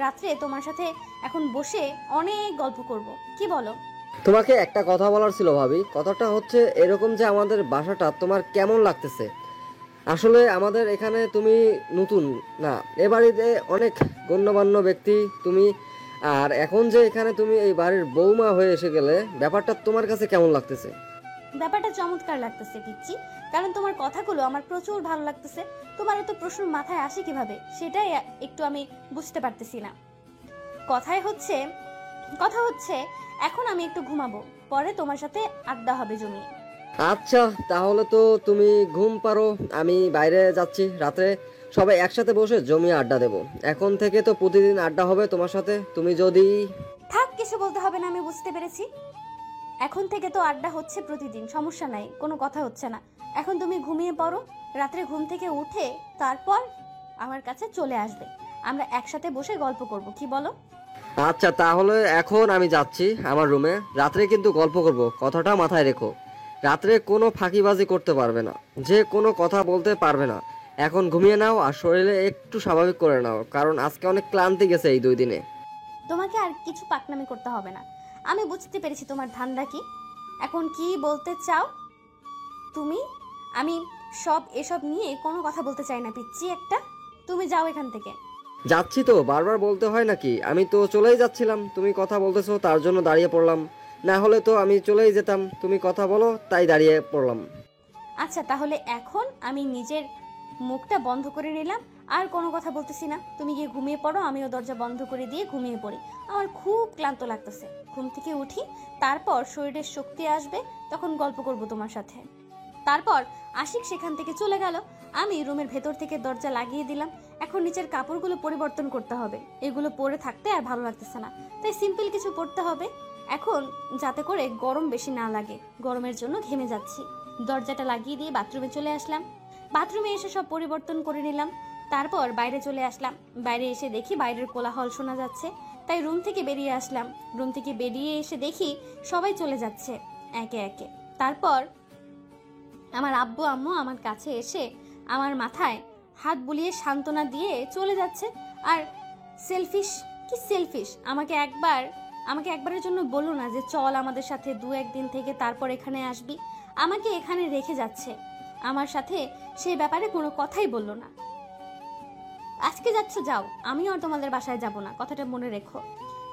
রাত্রে তোমার সাথে এখন বসে অনেক গল্প করব, কি বলো? তোমাকে একটা কথা বলার ছিল ভাবি। কথাটা হচ্ছে এরকম যে আমাদের বাসাটা তোমার কেমন লাগতেছে? আসলে আমাদের এখানে তুমি নতুন না, এ বাড়িতে অনেক গণ্যমান্য ব্যক্তি তুমি, আর এখন যে এখানে তুমি এই বাড়ির বৌমা হয়ে এসে গেলে, ব্যাপারটা তোমার কাছে কেমন লাগতেছে? ব্যাপারটা চমৎকার লাগতেছে পিচ্ছি, কারণ তোমার কথাগুলো আমার প্রচুর ভালো লাগতেছে। তোমার এত প্রশ্ন মাথায় আসে কিভাবে সেটাই একটু আমি বুঝতে পারতেছি না। কথা হচ্ছে এখন আমি একটু ঘুমাবো, পরে তোমার সাথে আড্ডা হবে জমিয়ে। আচ্ছা, তাহলে তো তুমি ঘুম পারো, আমি বাইরে যাচ্ছি। রাত্রে সবাই একসাথে বসে জমিয়ে আড্ডা দেবো। এখন থেকে তো প্রতিদিন আড্ডা হবে তোমার সাথে। তুমি যদি থাক, কিছু বলতে হবে না, আমি বুঝতে পেরেছি। এখন থেকে তো আড্ডা হচ্ছে প্রতিদিন, সমস্যা নাই, কোনো কথা হচ্ছে না। এখন তুমি ঘুমিয়ে পড়ো, রাত্রে ঘুম থেকে উঠে তারপর আমার কাছে চলে আসবে, আমরা একসাথে বসে গল্প করব, কি বলো? আচ্ছা, তাহলে এখন আমি যাচ্ছি আমার রুমে। রাত্রে কিন্তু গল্প করব, কথাটা মাথায় রেখো। রাত্রে কোনো ফাঁকিবাজি করতে পারবে না, যে কোনো কথা বলতে পারবে না। এখন ঘুমিয়ে নাও আর শরীরে একটু স্বাভাবিক করে নাও, কারণ আজকে অনেক ক্লান্তি গেছে এই 2 দিনে। তোমাকে আর কিছু পাকনামি করতে হবে না, আমি বুঝতে পেরেছি তোমার ধান্দা কি। এখন কি বলতে চাও তুমি? আমি এসব নিয়ে কোনো কথা বলতে চাই না পিচ্ছি একটা, তুমি যাও এখান থেকে। যাচ্ছি তো, বারবার বলতে হয় নাকি? আমি তো চলেই যাচ্ছিলাম, তুমি কথা বলতেছো তার জন্য দাঁড়িয়ে পড়লাম। না হলে তো আমি চলেই যেতাম, তুমি কথা বলো তাই দাঁড়িয়ে পড়লাম। আচ্ছা, তাহলে এখন আমি নিজের মুখটা বন্ধ করে নিলাম, আর কোনো কথা বলতেছি না। তুমি গিয়ে ঘুমিয়ে পড়ো, আমিও দরজা বন্ধ করে দিয়ে ঘুমিয়ে পড়ি। আমার খুব ক্লান্ত লাগতেছে, ঘুম থেকে উঠি, তারপর শরীরের শক্তি আসবে, তখন গল্প করব তোমার সাথে। তারপর আশিক সেখান থেকে চলে গেল, আমি রুমের ভেতর থেকে দরজা লাগিয়ে দিলাম। এখন নিচের কাপড়গুলো পরিবর্তন করতে হবে, এগুলো পরে থাকতে আর ভালো লাগতেছে না, তাই সিম্পল কিছু পরতে হবে এখন, যাতে করে গরম বেশি না লাগে, গরমের জন্য ঘেমে যাচ্ছি। দরজাটা লাগিয়ে দিয়ে বাথরুমে চলে আসলাম। বাথরুমে এসে সব পরিবর্তন করে নিলাম, তারপর বাইরে চলে আসলাম। বাইরে এসে দেখি বাইরের কোলাহল শোনা যাচ্ছে, তাই রুম থেকে বেরিয়ে আসলাম। রুম থেকে বেরিয়ে এসে দেখি সবাই চলে যাচ্ছে একে একে। তারপর আমার আব্বু আম্মু আমার কাছে এসে আমার মাথায় হাত বুলিয়ে সান্ত্বনা দিয়ে চলে যাচ্ছে। আর সেলফিশ আমাকে একবারের জন্য বললো না যে চল আমাদের সাথে 2-1 দিন থেকে তারপর এখানে আসবি। আমাকে এখানে রেখে যাচ্ছে, আমার সাথে সেই ব্যাপারে কোনো কথাই বললো না। আজকে যাচ্ছ যাও, আমিও আর তোমাদের বাসায় যাব না, কথাটা মনে রেখো।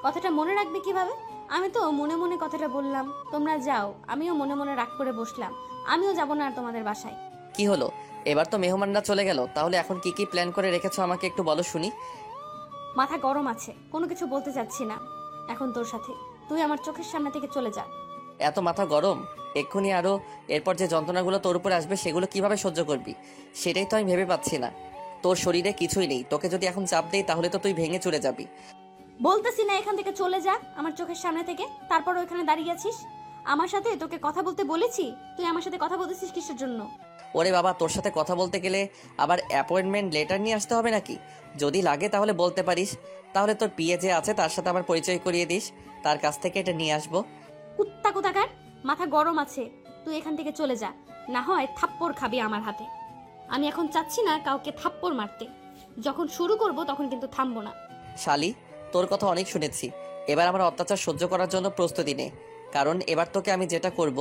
কথাটা মনে রাখবে কিভাবে? আমি তো মনে মনে কথাটা বললাম, তোমরা যাও, আমিও মনে মনে রাগ করে বসলাম, আমিও যাব না আর তোমাদের বাসায়। কি হলো, এবার তো মেহমানরা চলে গেল, তাহলে এখন কি কি প্ল্যান করে রেখেছো আমাকে একটু বলো শুনি। মাথা গরম আছে, কোনো কিছু বলতে চাচ্ছি না এখন তোর সাথে, তুই আমার চোখের সামনে থেকে চলে যা। এত মাথা গরম? এক্ষুনি আরো এরপর যে যন্ত্রণাগুলো তোর উপরে আসবে সেগুলো কিভাবে সহ্য করবি সেটাই তো আমি ভেবে পাচ্ছি না। তোর শরীরে কিছুই নেই, তোকে যদি এখন চাপ দেই তাহলে তো তুই ভেঙে চলে যাবি। বলতেছি না এখান থেকে চলে যা আমার চোখের সামনে থেকে, তারপর ওইখানে দাঁড়িয়ে আছিস। আমার সাথে তোকে কথা বলতে বলেছি, তুই আমার সাথে কথা বলতেছিস কিসের জন্য? ওরে বাবা, তোর সাথে কথা বলতে গেলে আবার অ্যাপয়েন্টমেন্ট লেটার নিয়ে আসতে হবে নাকি? যদি লাগে তাহলে বলতে পারিস, তাহলে তোর পিএ যে আছে তার সাথে আমার পরিচয় করিয়ে দিস, তার কাছ থেকে এটা নিয়ে আসবো। কুত্তা কোথাকার, মাথা গরম আছে, তুই এখান থেকে চলে যা, না হয় থাপ্পড় খাবি আমার হাতে। আমি এখন চাচ্ছি না কাউকে থাপ্পড় মারতে, যখন শুরু করব তখন কিন্তু থামবো না। শালি, তোর কথা অনেক শুনেছি, এবার আমার অত্যাচার সহ্য করার জন্য প্রস্তুতি নে, কারণ এবার তোকে আমি যেটা করব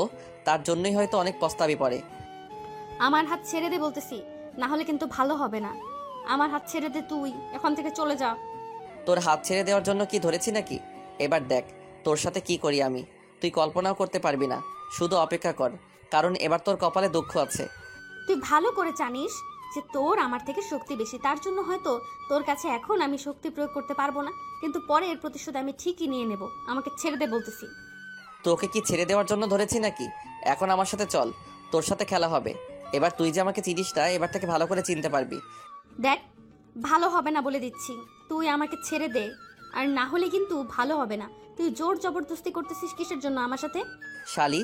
তার জন্যই হয়তো অনেক পস্তাবি পড়ে। আমার হাত ছেড়ে দে বলতেছি, না হলে কিন্তু ভালো হবে না। আমার হাত ছেড়ে দে, তুই এখান থেকে চলে যা। তোর হাত ছেড়ে দেওয়ার জন্য কি ধরেছি নাকি? এবার দেখ তোর সাথে কি করি আমি, তুই কল্পনাও করতে পারবি না। শুধু অপেক্ষা কর, কারণ এবার তোর কপালে দুঃখ আছে। তুই ভালো করে জানিস যে তোর আমার থেকে শক্তি বেশি, তার জন্য হয়তো তোর কাছে এখন আমি শক্তি প্রয়োগ করতে পারবো না, কিন্তু পরে এর প্রতিশোধ আমি ঠিকই নিয়ে নেব। আমাকে ছেড়ে দে বলতেছি। তোকে কি ছেড়ে দেওয়ার জন্য ধরেছি নাকি? এখন আমার সাথে চল, তোর সাথে খেলা হবে। এবার তুই যে আমাকে চিনিস না, এবার থেকে ভালো করে চিনতে পারবি। দেখ, ভালো হবে না বলে দিচ্ছি, তুই আমাকে ছেড়ে দে, আর না হলে কিন্তু ভালো হবে না। তুই জোর জবরদস্তি করতেছিস কিসের জন্য আমার সাথে? শালি,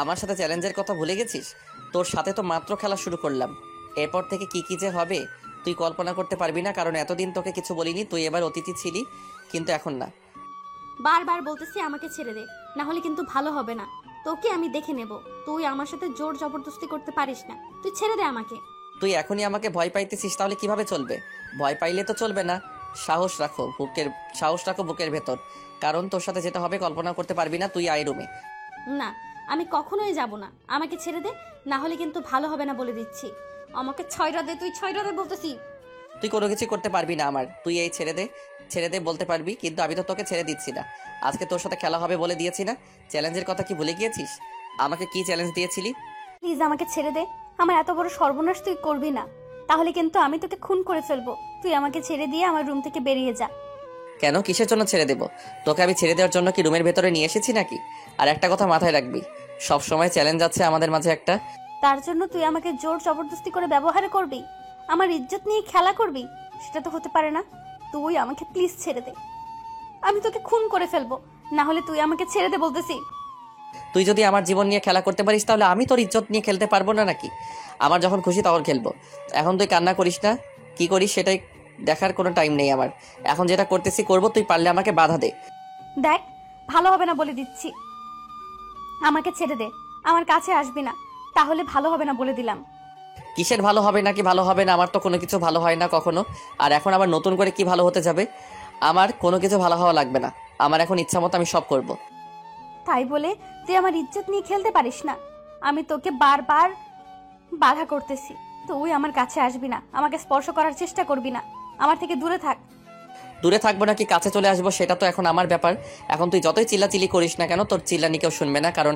আমার সাথে চ্যালেঞ্জের কথা ভুলে গেছিস? তোর সাথে তো মাত্র খেলা শুরু করলাম, এরপর থেকে কি কি যে হবে তুই কল্পনা করতে পারবি না, কারণ এতদিন তোকে কিছু বলিনি, তুই এবার অতিথি ছিলি, কিন্তু এখন না। বারবার বলতেছি আমাকে ছেড়ে দে, না হলে কিন্তু ভালো হবে না, তোকে আমি দেখে নেব। তুই আমার সাথে জোর জবরদস্তি করতে পারিস না, তুই ছেড়ে দে আমাকে। তুই এখনই আমাকে ভয় পাইতেছিস, তাহলে কিভাবে চলবে? ভয় পাইলে তো চলবে না, সাহস রাখো বুকের ভেতর, কারণ তোর সাথে যেটা হবে কল্পনা করতে পারবি না। তুই আয় রুমে। না, আমি কখনোই যাব না। আমাকে ছেড়ে দে, না হলে কিন্তু ভালো হবে না বলে দিচ্ছি। আমাকে ছয়রা দে, তুই ছয়রা দে বলতেছি। তুই কোনো কিছু করতে পারবি না আমার। তুই এই ছেড়ে দে বলতে পারবি, কিন্তু আমি তো তোকে ছেড়ে দিচ্ছি না। আজকে তোর সাথে খেলা হবে বলে দিয়েছি না? চ্যালেঞ্জের কথা কি ভুলে গিয়েছিস? আমাকে কি চ্যালেঞ্জ দিয়েছিলি? প্লিজ আমাকে ছেড়ে দে। আমার এত বড় সর্বনাশ তুই করবি না, তাহলে কিন্তু আমি তোকে খুন করে ফেলবো। তুই আমাকে ছেড়ে দিয়ে আমার রুম থেকে বেরিয়ে যা। কেন, কিসের জন্য ছেড়ে দেব? তোকে আমি ছেড়ে দেওয়ার জন্য কি রুমের ভেতরে নিয়ে এসেছি নাকি? আর একটা কথা মাথায় রাখবি, সব সময় চ্যালেঞ্জ আছে আমাদের মাঝে একটা। তার জন্য তুই আমাকে জোর জবরদস্তি করে ব্যবহার করবি, আমার ইজ্জত নিয়ে খেলা করবি? সেটা তো হতে পারে না। তুই আমাকে প্লিজ ছেড়ে দে, আমি তোকে খুন করে ফেলবো। না হলে তুই আমাকে ছেড়ে দে বলতেছি। তুই যদি আমার জীবন নিয়ে খেলা করতে পারিস, তাহলে আমি তোর ইজ্জত নিয়ে খেলতে পারবো না নাকি? আমার যখন খুশি তখন খেলবো। এখন তুই কান্না করিস না, কি করিস সেটাই দেখার কোনো টাইম নেই আমার। এখন যেটা করতেছি করবো, তুই পারলে আমাকে বাধা দে। দেখ, ভালো হবে না বলে দিচ্ছি। আমাকে ছেড়ে দে, আমার কাছে আসবি না, তাহলে ভালো হবে না বলে দিলাম। কিসের ভালো হবে নাকি ভালো হবে না? আমার তো কোনো কিছু ভালো হয় না কখনো। আর এখন আবার নতুন করে কি ভালো হতে যাবে? আমার কোনো কিছু ভালো হওয়া লাগবে না। আমার এখন ইচ্ছা মতো আমি সব করব। তাই বলে তুই আমার ইজ্জত নিয়ে খেলতে পারিস না? আমি তোকে বারবার বাধা করতেছি, তুই আমার কাছে আসবি না, আমাকে স্পর্শ করার চেষ্টা করবি না, আমার থেকে দূরে থাক। দূরে থাকবো নাকি কাছে চলে আসবো সেটা তো এখন আমার ব্যাপার। এখন তুই যতই চিল্লাচিল্লি করিস না কেন, তোর চিল্লানি কেউ শুনবে না, কারণ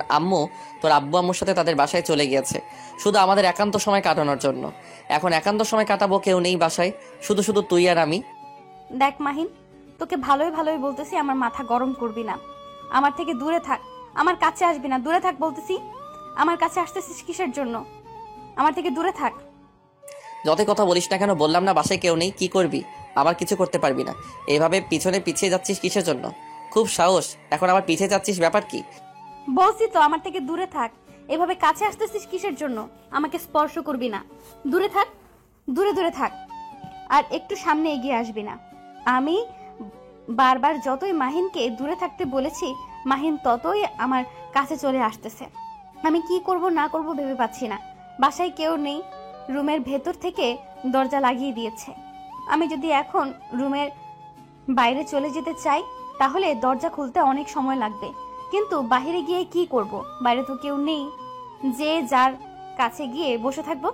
তোর আব্বু আম্মুর সাথে তাদের বাসায় চলে গিয়েছে শুধু আমাদের একান্ত সময় কাটানোর জন্য। এখন একান্ত সময় কাটাবো, কেউ নেই বাসায়, শুধু শুধু তুই আর আমি। দেখ মাহিন, তোকে ভালোই ভালোই বলতেছি, আমার মাথা গরম করবি না, আমার থেকে দূরে থাক, আমার কাছে আসবি না, দূরে থাক বলতেছি। আমার কাছে আসতেছিস কিসের জন্য? আমার থেকে দূরে থাক। যতই কথা বলিস না কেন, বললাম না বাসায় কেউ নেই, কি করবি? আবার কিছু করতে পারবি না। এভাবে পিছনে পিছিয়ে যাচ্ছিস কিসের জন্য? খুব সাহস, এখন আবার পিছিয়ে যাচ্ছিস, ব্যাপার কি? বলছি তো আমার থেকে দূরে থাক। এভাবে কাছে আসতেছিস কিসের জন্য? আমাকে স্পর্শ করবি না, দূরে থাক, দূরে দূরে থাক, আর একটু সামনে এগিয়ে আসবি না। আমি বারবার যতই মাহিনকে দূরে থাকতে বলেছি, মাহিন ততই আমার কাছে চলে আসতেছে। আমি কি করব না করব ভেবে পাচ্ছি না। বাসায় কেউ নেই, রুমের ভেতর থেকে দরজা লাগিয়ে দিয়েছে। আমি যদি এখন রুমের বাইরে চলে যেতে চাই, তাহলে দরজা খুলতে অনেক সময় লাগবে, কিন্তু বাইরে গিয়ে কি করব? বাইরে তো কেউ নেই যে যার কাছে গিয়ে বসে থাকবো।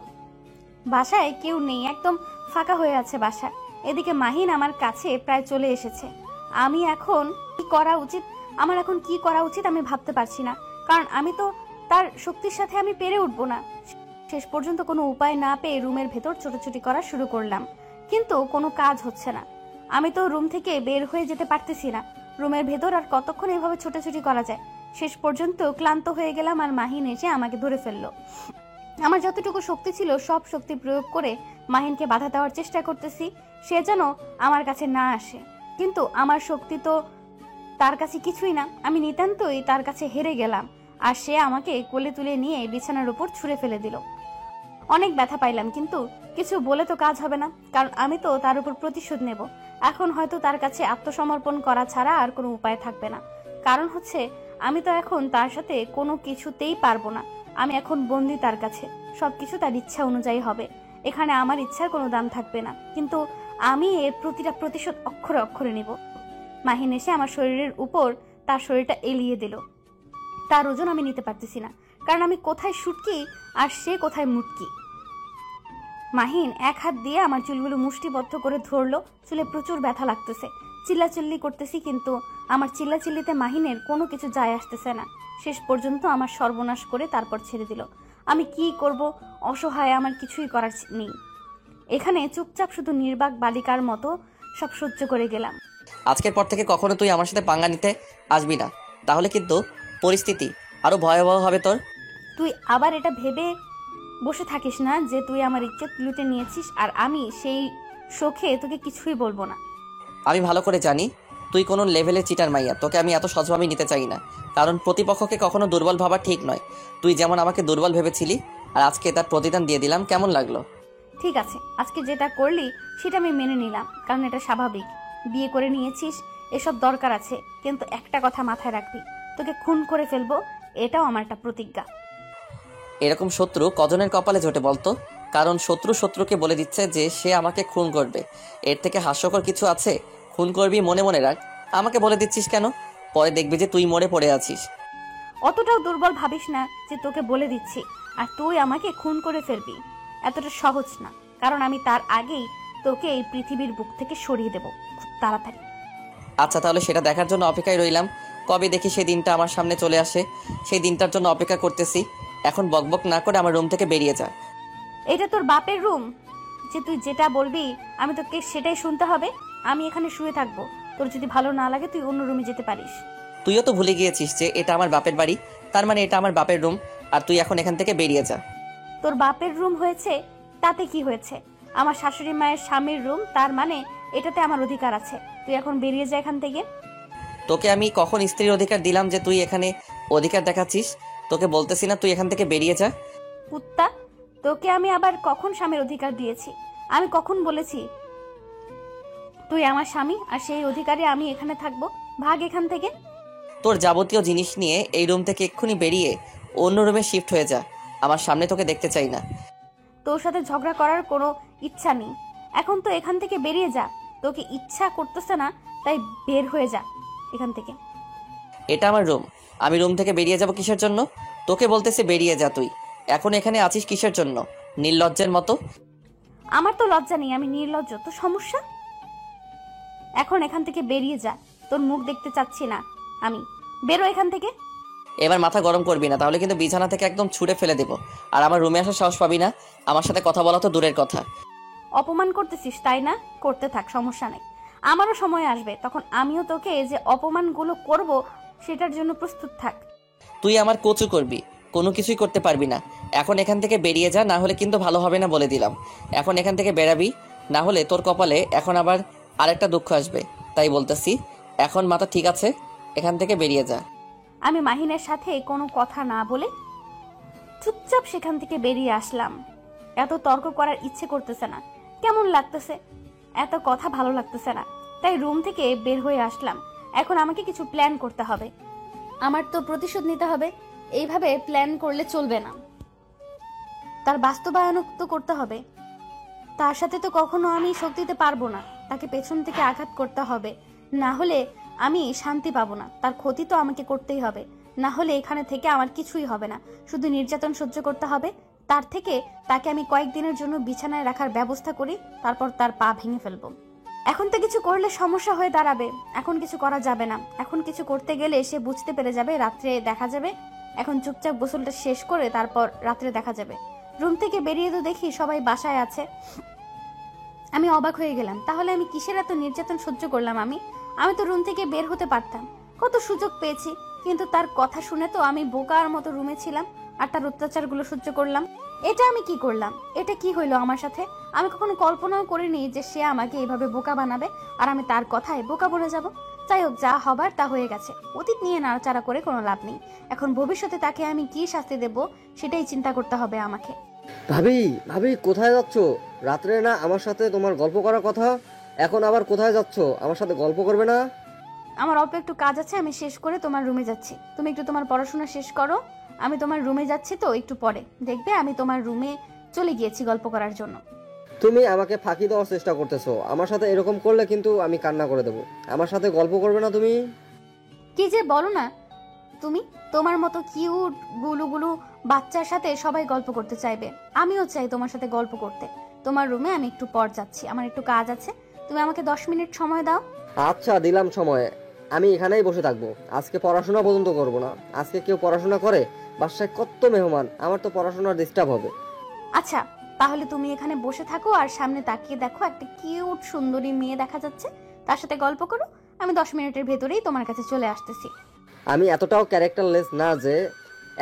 বাসায় কেউ নেই, একদম ফাঁকা হয়ে আছে বাসা। এদিকে মাহিন আমার কাছে প্রায় চলে এসেছে। আমি এখন কি করা উচিত? আমার এখন কি করা উচিত আমি ভাবতে পারছি না, কারণ আমি তো তার শক্তির সাথে আমি পেরে উঠবো না। শেষ পর্যন্ত কোনো উপায় না পেয়ে রুমের ভেতর ছোটাছুটি করা শুরু করলাম, কিন্তু কোনো কাজ হচ্ছে না। আমি তো রুম থেকে বের হয়ে যেতে পারতেছি না। রুমের ভেতর আর কতক্ষণ এভাবে ছোটাছুটি করা যায়? শেষ পর্যন্ত ক্লান্ত হয়ে গেলাম, আর মাহিন এসে আমাকে ধরে ফেললো। আমার যতটুকু শক্তি ছিল সব শক্তি প্রয়োগ করে মাহিনকে বাধা দেওয়ার চেষ্টা করতেছি, সে যেন আমার কাছে না আসে। কিন্তু আমার শক্তি তো তার কাছে কিছুই না, আমি নিতান্তই তার কাছে হেরে গেলাম। আর সে আমাকে কোলে তুলে নিয়ে বিছানার উপর ছুঁড়ে ফেলে দিল। অনেক ব্যথা পাইলাম, কিন্তু কিছু বলে তো কাজ হবে না, কারণ আমি তো তার উপর প্রতিশোধ নেব। এখন হয়তো তার কাছে আত্মসমর্পণ করা ছাড়া আর কোনো উপায় থাকবে না। কারণ হচ্ছে, আমি তো এখন তার সাথে কোনো কিছুতেই পারবো না। আমি এখন বন্দি তার কাছে, সবকিছু তার ইচ্ছা অনুযায়ী হবে। এখানে আমার ইচ্ছার কোনো দাম থাকবে না, কিন্তু আমি এর প্রতিটা প্রতিশোধ অক্ষরে অক্ষরে নিব। মাহিন এসে আমার শরীরের উপর তার শরীরটা এলিয়ে দিল। তার ওজন আমি নিতে পারতেছি না, কারণ আমি কোথায় শুটকি আর সে কোথায় মুটকি। মাহিন এক হাত দিয়ে আমার চুলগুলো মুষ্টিবদ্ধ করে ধরলো। চুলে প্রচুর ব্যথা লাগতেছে, চিল্লাচিল্লি করতেছি, কিন্তু আমার চিল্লাচিল্লিতে মাহিনের কোনো কিছু যায় আসতেছে না। শেষ পর্যন্ত আমার সর্বনাশ করে তারপর ছেড়ে দিল। আমি কি করব? অসহায়, আমার কিছুই করার নেই। এখানে চুপচাপ শুধু নির্বাক বালিকার মতো সব সহ্য করে গেলাম। আজকের পর থেকে কখনো তুই আমার সাথে পাঙ্গা নিতে আসবি না, তাহলে কিন্তু পরিস্থিতি আরো ভয়াবহ হবে তোর। তুই আবার এটা ভেবে বসে থাকিস না যে তুই আমার ইজ্জত লুটে নিয়েছিস, আর আমি সেই শোকে তোকে কিছুই বলবো না। আমি ভালো করে জানি তুই কোন লেভেলে চিটার মাইয়া। তোকে আমি এত সহজভাবে নিতে চাই না, কারণ প্রতিপক্ষকে কখনো দুর্বল ভাবা ঠিক নয়। তুই যেমন আমাকে দুর্বল ভেবেছিলি, আর আজকে তার প্রতিদান দিয়ে দিলাম। কেমন লাগলো? ঠিক আছে, আজকে যেটা করলি সেটা আমি মেনে নিলাম, কারণ এটা স্বাভাবিক। বিয়ে করে নিয়েছিস, এসব দরকার আছে, কিন্তু একটা কথা মাথায় রাখবি, তোকে খুন করে ফেলবো, এটাও আমার একটা প্রতিজ্ঞা। এরকম শত্রু কজনের কপালে জোটে বলতো? কারণ শত্রুকে বলে দিচ্ছে যে সে আমাকে খুন করবে। এর থেকে হাস্যকর কিছু আছে? খুন করবি মনে মনে রাখ, আমাকে বলে দিচ্ছিস কেন? পরে দেখবি যে তুই মরে পড়ে আছিস। অতটাও দুর্বল ভাবিস না যে তোকে বলে দিচ্ছি আর তুই আমাকে খুন করে ফেলবি। এতটা সহজ না, কারণ আমি তার আগেই তোকে এই পৃথিবীর বুক থেকে সরিয়ে দেব খুব তাড়াতাড়ি। আচ্ছা, তাহলে সেটা দেখার জন্য অপেক্ষায় রইলাম। কবে দেখি সেই দিনটা আমার সামনে চলে আসে। সেই দিনটার জন্য অপেক্ষা করতেছি। এখন বকবক না করে আমার রুম থেকে বেরিয়ে যা। এটা তোর বাপের রুম যে তুই যেটা বলবি আমি তোকে সেটাই শুনতে হবে? আমি এখানে শুয়ে থাকবো, তোর যদি ভালো না লাগে তুই অন্য রুমে যেতে পারিস। তুইও তো ভুলে গিয়েছিস যে এটা আমার বাপের বাড়ি, তার মানে এটা আমার বাপের রুম। আর তুই এখন এখান থেকে বেরিয়ে যা। তোর বাপের রুম হয়েছে তাতে কি হয়েছে? আমার শাশুড়ি মায়ের স্বামীর রুম, তার মানে এটাতে আমার অধিকার আছে। তুই এখন বেরিয়ে যা এখান থেকে। তোকে আমি কখন স্ত্রীর অধিকার দিলাম যে তুই এখানে অধিকার দেখাচ্ছিস? তোকে বলতেছি না তুই এখান থেকে বেরিয়ে যা। কুত্তা, তোকে আমি আবার কখন স্বামীর অধিকার দিয়েছি? আমি কখন বলেছি তুই আমার স্বামী আর সেই অধিকারে আমি এখানে থাকবো? ভাগ এখান থেকে। তোর যাবতীয় জিনিস নিয়ে এই রুম থেকে এক্ষুনি বেরিয়ে অন্য রুমে শিফট হয়ে যা। আমার সামনে তোকে দেখতে চাই না। তোর সাথে ঝগড়া করার কোনো ইচ্ছা নেই। এখন তো এখান থেকে বেরিয়ে যা। তোকে ইচ্ছা করতেছে না তাই বের হয়ে যা এখান থেকে। এটা আমার রুম, আমি রুম থেকে বেরিয়ে যাব কিসের জন্য? তোকে বলতেছি বেরিয়ে যা। তুই এখন এখানে আছিস কিসের জন্য? নির্লজ্জের মতো। আমার তো লজ্জা নেই, আমি নির্লজ্জ। তো সমস্যা? এখন এখান থেকে বেরিয়ে যা। তোর মুখ দেখতে চাচ্ছি না আমি। বেরো এখান থেকে। এবার মাথা গরম করবি না, তাহলে কিন্তু বিছানা থেকে একদম ছুঁড়ে ফেলে দেবো। আর আমার রুমে আসার সাহস পাবি না। আমার সাথে কথা বলা তো দূরের কথা। অপমান করতেছিস তাই না? করতে থাক, সমস্যা নেই। আমারও সময় আসবে, তখন আমিও তোকে যে অপমানগুলো করব সেটার জন্য প্রস্তুত থাক। তুই আমার কচু করবি, কোনো কিছুই করতে পারবি না। এখন এখান থেকে বেরিয়ে যা, না হলে কিন্তু ভালো হবে না বলে দিলাম। এখন এখান থেকে বেরাবি, না হলে তোর কপালে এখন আবার আরেকটা দুঃখ আসবে। তাই বলতেছি এখন মাথা ঠিক আছে, এখান থেকে বেরিয়ে যা। আমি মাহিনের সাথে কোনো কথা না বলে চুপচাপ সেখান থেকে বেরিয়ে আসলাম। এত তর্ক করার ইচ্ছে করতেছে না, কেমন লাগতেছে, এত কথা ভালো লাগতেছে না। তাই রুম থেকে বের হয়ে আসলাম। এখন আমাকে কিছু প্ল্যান করতে হবে। আমার তো প্রতিশোধ নিতে হবে। এইভাবে প্ল্যান করলে চলবে না, তার বাস্তবায়ন তো করতে হবে। তার সাথে তো কখনো আমি শোক দিতে পারবো না। তাকে পেছন থেকে আঘাত করতে হবে, না হলে আমি শান্তি পাবো না। তার ক্ষতি তো আমাকে করতেই হবে, না হলে এখানে থেকে আমার কিছুই হবে না, শুধু নির্যাতন সহ্য করতে হবে। তার থেকে তাকে আমি কয়েকদিনের জন্য বিছানায় রাখার ব্যবস্থা করি, তারপর তার পা ভেঙে ফেলবো। এখন তো কিছু করলে সমস্যা হয়ে দাঁড়াবে। এখন কিছু করা যাবে না। এখন কিছু করতে গেলে সে বুঝতে পেরে যাবে, রাত্রে দেখা যাবে। এখন চুপচাপ গোসলটা শেষ করে তারপর রাত্রে দেখা যাবে। রুম থেকে বেরিয়ে তো দেখি সবাই বাসায় আছে। আমি অবাক হয়ে গেলাম, তাহলে আমি কিসের এত নির্যাতন সহ্য করলাম? আমি তো রুম থেকে বের হতে পারতাম, কত সুযোগ পেয়েছি। কিন্তু তার কথা শুনে তো আমি বোকার মতো রুমে ছিলাম আর তার অত্যাচারগুলো সহ্য করলাম। এটা আমি কি করলাম? এটা কি হইলো আমার সাথে? আমি কখনো কল্পনাও করিনি যে সে আমাকে এইভাবে বোকা বানাবে আর আমি তার কথায় বোকা বনে যাব। যাই হোক, যা হবার তা হয়ে গেছে। অতীত নিয়ে নাড়াচাড়া করে কোনো লাভ নেই। এখন ভবিষ্যতে তাকে আমি কি শাস্তি দেব সেটাই চিন্তা করতে হবে আমাকে। ভাবি, ভাবি কোথায় যাচ্ছ? রাত্রে না আমার সাথে তোমার গল্প করার কথা, এখন আবার কোথায় যাচ্ছ? আমার সাথে গল্প করবে না? আমার অল্প একটু কাজ আছে, আমি শেষ করে তোমার রুমে যাচ্ছি। তুমি একটু তোমার পড়াশোনা শেষ করো। আমি তোমার রুমে যাচ্ছি, তো একটু পরে দেখবে আমি তোমার রুমে চলে গিয়েছি গল্প করার জন্য। তুমি আমাকে ফাঁকি দেওয়ার চেষ্টা করতেছো। আমার সাথে এরকম করলে কিন্তু আমি কান্না করে দেবো। আমার সাথে গল্প করবে না তুমি? কি যে বলো না তুমি! তোমার মতো কিউট গুলু বাচ্চার সাথে সবাই গল্প করতে চাইবে। আমিও চাই তোমার সাথে গল্প করতে। তোমার রুমে আমি একটু পর যাচ্ছি, আমার একটু কাজ আছে। তুমি আমাকে 10 মিনিট সময় দাও। আচ্ছা, দিলাম সময়। আমি এখানেই বসে থাকবো। আজকে পড়াশোনা পর্যন্ত করবো না। আজকে কেউ পড়াশোনা করে? বাসায় কত মেহমান, আমার তো পড়াশোনার ডিস্টার্ব হবে। আচ্ছা, তাহলে তুমি এখানে বসে থাকো আর সামনে তাকিয়ে দেখো একটা কিউট সুন্দরী মেয়ে দেখা যাচ্ছে, তার সাথে গল্প করো। আমি 10 মিনিটের ভেতরেই তোমার কাছে চলে আসতেছি। আমি এতটাও ক্যারেক্টারলেস না যে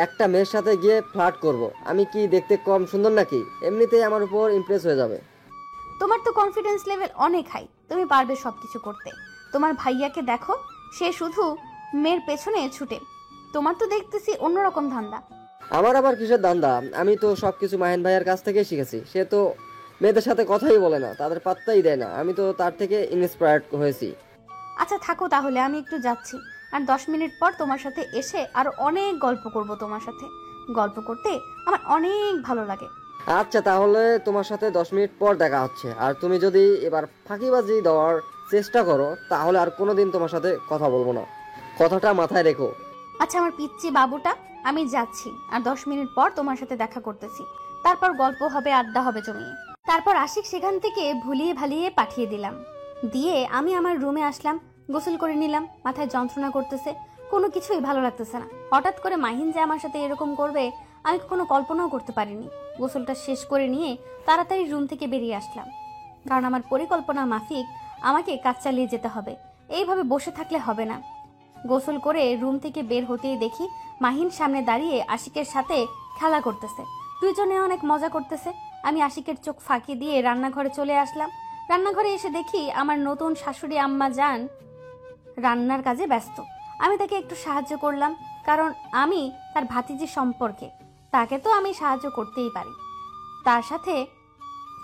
একটা মেয়ের সাথে গিয়ে ফ্লার্ট করব। আমি কি দেখতে কম সুন্দর নাকি? এমনিতেই আমার উপর ইমপ্রেস হয়ে যাবে। তোমার তো কনফিডেন্স লেভেল অনেক হাই, তুমি পারবে সবকিছু করতে। তোমার ভাইয়াকে দেখো, সে শুধু মেয়ের পেছনে ছুটে। তোমার তো দেখতেছি অন্যরকম ধান্দা। আমার আবার কিসের দান্দা? আমি তো সবকিছু মাহিন ভাইয়ের কাছ থেকেই শিখেছি। সে তো মেয়েদের সাথে কথাই বলে না, তাদের পাত্তাই দেয় না। আমি তো তার থেকে ইন্সপায়ার্ড হয়েছি। আচ্ছা থাকো তাহলে, আমি একটু যাচ্ছি। আর 10 মিনিট পর তোমার সাথে এসে আরো অনেক গল্প করব। তোমার সাথে গল্প করতে আমার অনেক ভালো লাগে। আচ্ছা, তাহলে তোমার সাথে 10 মিনিট পর দেখা হচ্ছে। আর তুমি যদি এবার ফাঁকিবাজি দেওয়ার চেষ্টা করো তাহলে আর কোনোদিন তোমার সাথে কথা বলবো না, কথাটা মাথায় রেখো। আচ্ছা আমার পিচ্চি বাবুটা, আমি যাচ্ছি, আর 10 মিনিট পর তোমার সাথে দেখা করতেছি। তারপর গল্প হবে, আড্ডা হবে জমিয়ে। তারপর আশিক সেখান থেকে ভুলিয়ে ভালিয়ে পাঠিয়ে দিলাম। দিয়ে আমি আমার রুমে আসলাম, গোসল করে নিলাম। মাথায় যন্ত্রণা করতেছে, কোনো কিছুই ভালো লাগতেছে না। হঠাৎ করে মাহিন যে আমার সাথে এরকম করবে আমি কোনো কল্পনাও করতে পারিনি। গোসলটা শেষ করে নিয়ে তাড়াতাড়ি রুম থেকে বেরিয়ে আসলাম, কারণ আমার পরিকল্পনা মাফিক আমাকে কাজ চালিয়ে যেতে হবে। এইভাবে বসে থাকলে হবে না। গোসল করে রুম থেকে বের হতেই দেখি মাহিন সামনে দাঁড়িয়ে আশিকের সাথে খেলা করতেছে। দুইজনে অনেক মজা করতেছে। আমি আশিকের চোখ ফাঁকি দিয়ে রান্নাঘরে চলে আসলাম। রান্নাঘরে এসে দেখি আমার নতুন শাশুড়ি আম্মা জান রান্নার কাজে ব্যস্ত। আমি তাকে একটু সাহায্য করলাম, কারণ আমি তার ভাতিজি সম্পর্কে, তাকে তো আমি সাহায্য করতেই পারি। তার সাথে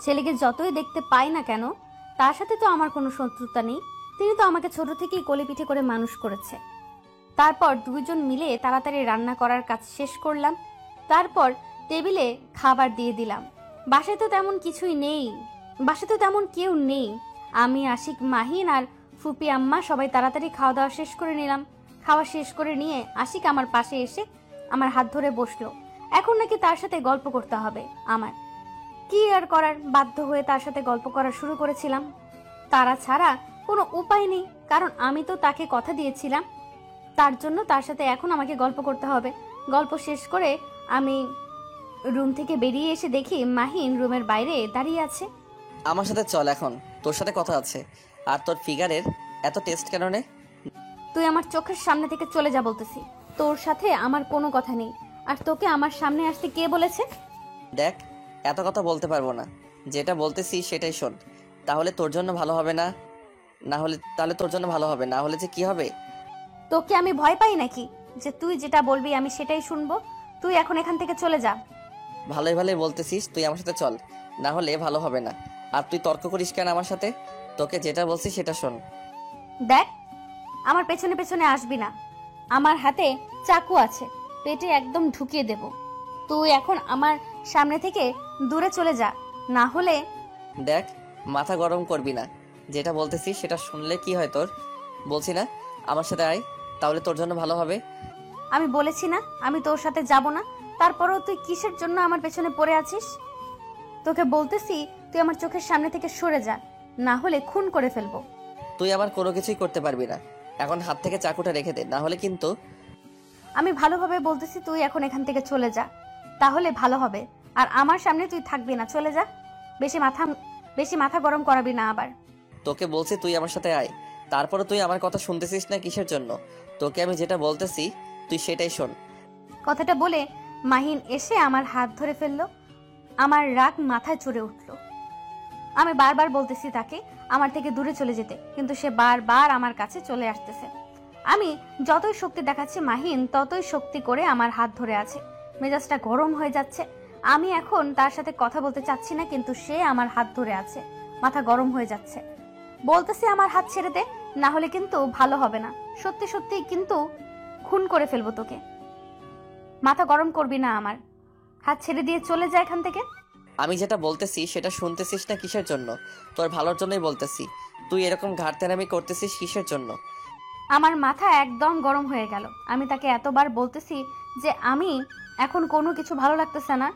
ছেলেকে যতই দেখতে পাই না কেন, তার সাথে তো আমার কোনো শত্রুতা নেই। তিনি তো আমাকে ছোট থেকেই কোলে পিঠে করে মানুষ করেছে। তারপর দুইজন মিলে তাড়াতাড়ি রান্না করার কাজ শেষ করলাম। তারপর টেবিলে খাবার দিয়ে দিলাম। বাসায় তো তেমন কিছুই নেই, বাসায় তো তেমন কেউ নেই। আমি, আশিক, মাহিন আর ফুপি আম্মা সবাই তাড়াতাড়ি খাওয়া দাওয়া শেষ করে নিলাম। খাওয়া শেষ করে নিয়ে আশিক আমার পাশে এসে আমার হাত ধরে বসলো। এখন নাকি তার সাথে গল্প করতে হবে আমার। কি আর করার, বাধ্য হয়ে তার সাথে গল্প করা শুরু করেছিলাম। তারা ছাড়া কোনো উপায় নেই, কারণ আমি তো তাকে কথা দিয়েছিলাম। তার জন্য তার সাথে এখন আমাকে গল্প করতে হবে। গল্প শেষ করে আমি রুম থেকে বেরিয়ে এসে দেখি মাহিন রুমের বাইরে দাঁড়িয়ে আছে। আমার সাথে চল, এখন তোর সাথে কথা আছে। আর তোর ফিগারের এত টেস্ট কেন রে? তুই আমার চোখের সামনে থেকে চলে যা বলতেছি। তোর সাথে আমার কোনো কথা নেই। আর তোকে আমার সামনে আসতে কে বলেছে? দেখ, এত কথা বলতে পারবো না। যেটা বলতেছি সেটাই শোন। তাহলে তোর জন্য ভালো হবে না, তাহলে তোর জন্য ভালো হবে না হলে যে কি হবে? তোকে আমি ভয় পাই নাকি যে তুই যেটা বলবি আমি সেটাই শুনবো? তুই এখন এখান থেকে চলে যা। ভালোই ভালোই বলতেছিস, তুই আমার সাথে চল, না হলে ভালো হবে না। আর তুই তর্ক করিস কেন আমার সাথে? তোকে যেটা বলছি সেটা শোন। দেখ, আমার পেছনে পেছনে আসবি না। আমার হাতে চাকু আছে, পেটে একদম ঢুকিয়ে দেব। তুই এখন আমার সামনে থেকে দূরে চলে যা, না হলে। দেখ, মাথা গরম করবি না। যেটা বলতেছি সেটা শুনলে কি হয় তোর? বলছি না আমার সাথে আয়, তাহলে তোর জন্য ভালো হবে। আমি বলেছি না আমি তোর সাথে যাব না, তারপরেও তুই কিসের জন্য আমার পেছনে পড়ে আছিস? তোকে বলতেছি তুই আমার চোখের সামনে থেকে সরে যা, না হলে খুন করে ফেলবো। তুই আমার কোনো কিছুই করতে পারবি না। এখন হাত থেকে চাকুটা রেখে দে, না হলে কিন্তু। আমি ভালোভাবে বলতেছি তুই এখন এখান থেকে চলে যা, তাহলে ভালো হবে। আর আমার সামনে তুই থাকবি না, চলে যা। বেশি মাথা গরম করাবি না আবার। তোকে বলছি তুই আমার সাথে আয়, তারপরে তুই আমার কথা শুনতেছিস না কিসের জন্য? তোকে আমি যেটা বলতেছি তুই সেটাই শোন। কথাটা বলে মাহিন এসে আমার হাত ধরে ফেললো। আমার রাগ মাথায় চড়ে উঠল। আমি বারবার বলতেছি তাকে আমার থেকে দূরে চলে যেতে, কিন্তু সে বারবার আমার কাছে চলে আসতেছে। আমি যতই শক্তি দেখাচ্ছি মাহিন ততই শক্তি করে আমার হাত ধরে আছে। মেজাজটা গরম হয়ে যাচ্ছে। আমি এখন তার সাথে কথা বলতে চাচ্ছি না, কিন্তু সে আমার হাত ধরে আছে। মাথা গরম হয়ে যাচ্ছে। বলতেছি আমার হাত ছেড়ে দে, না হলে কিন্তু ভালো হবে না। সত্যি সত্যি কিন্তু খুন করে ফেলবো তোকে। মাথা গরম করবি না আমার। হাত ছেড়ে দিয়ে চলে যা এখান থেকে। আমি যেটা বলতেছি সেটা শুনতেছিস না কিসের জন্য? তোর ভালোর জন্যই বলতেছি। তুই এরকম ঘাড়তেরামি করতেছিস কিসের জন্য? আমার মাথা একদম গরম হয়ে গেল। আমি তাকে এতবার বলতেছি যে আমি এখন কোনো কিছু ভালো লাগতেছে না,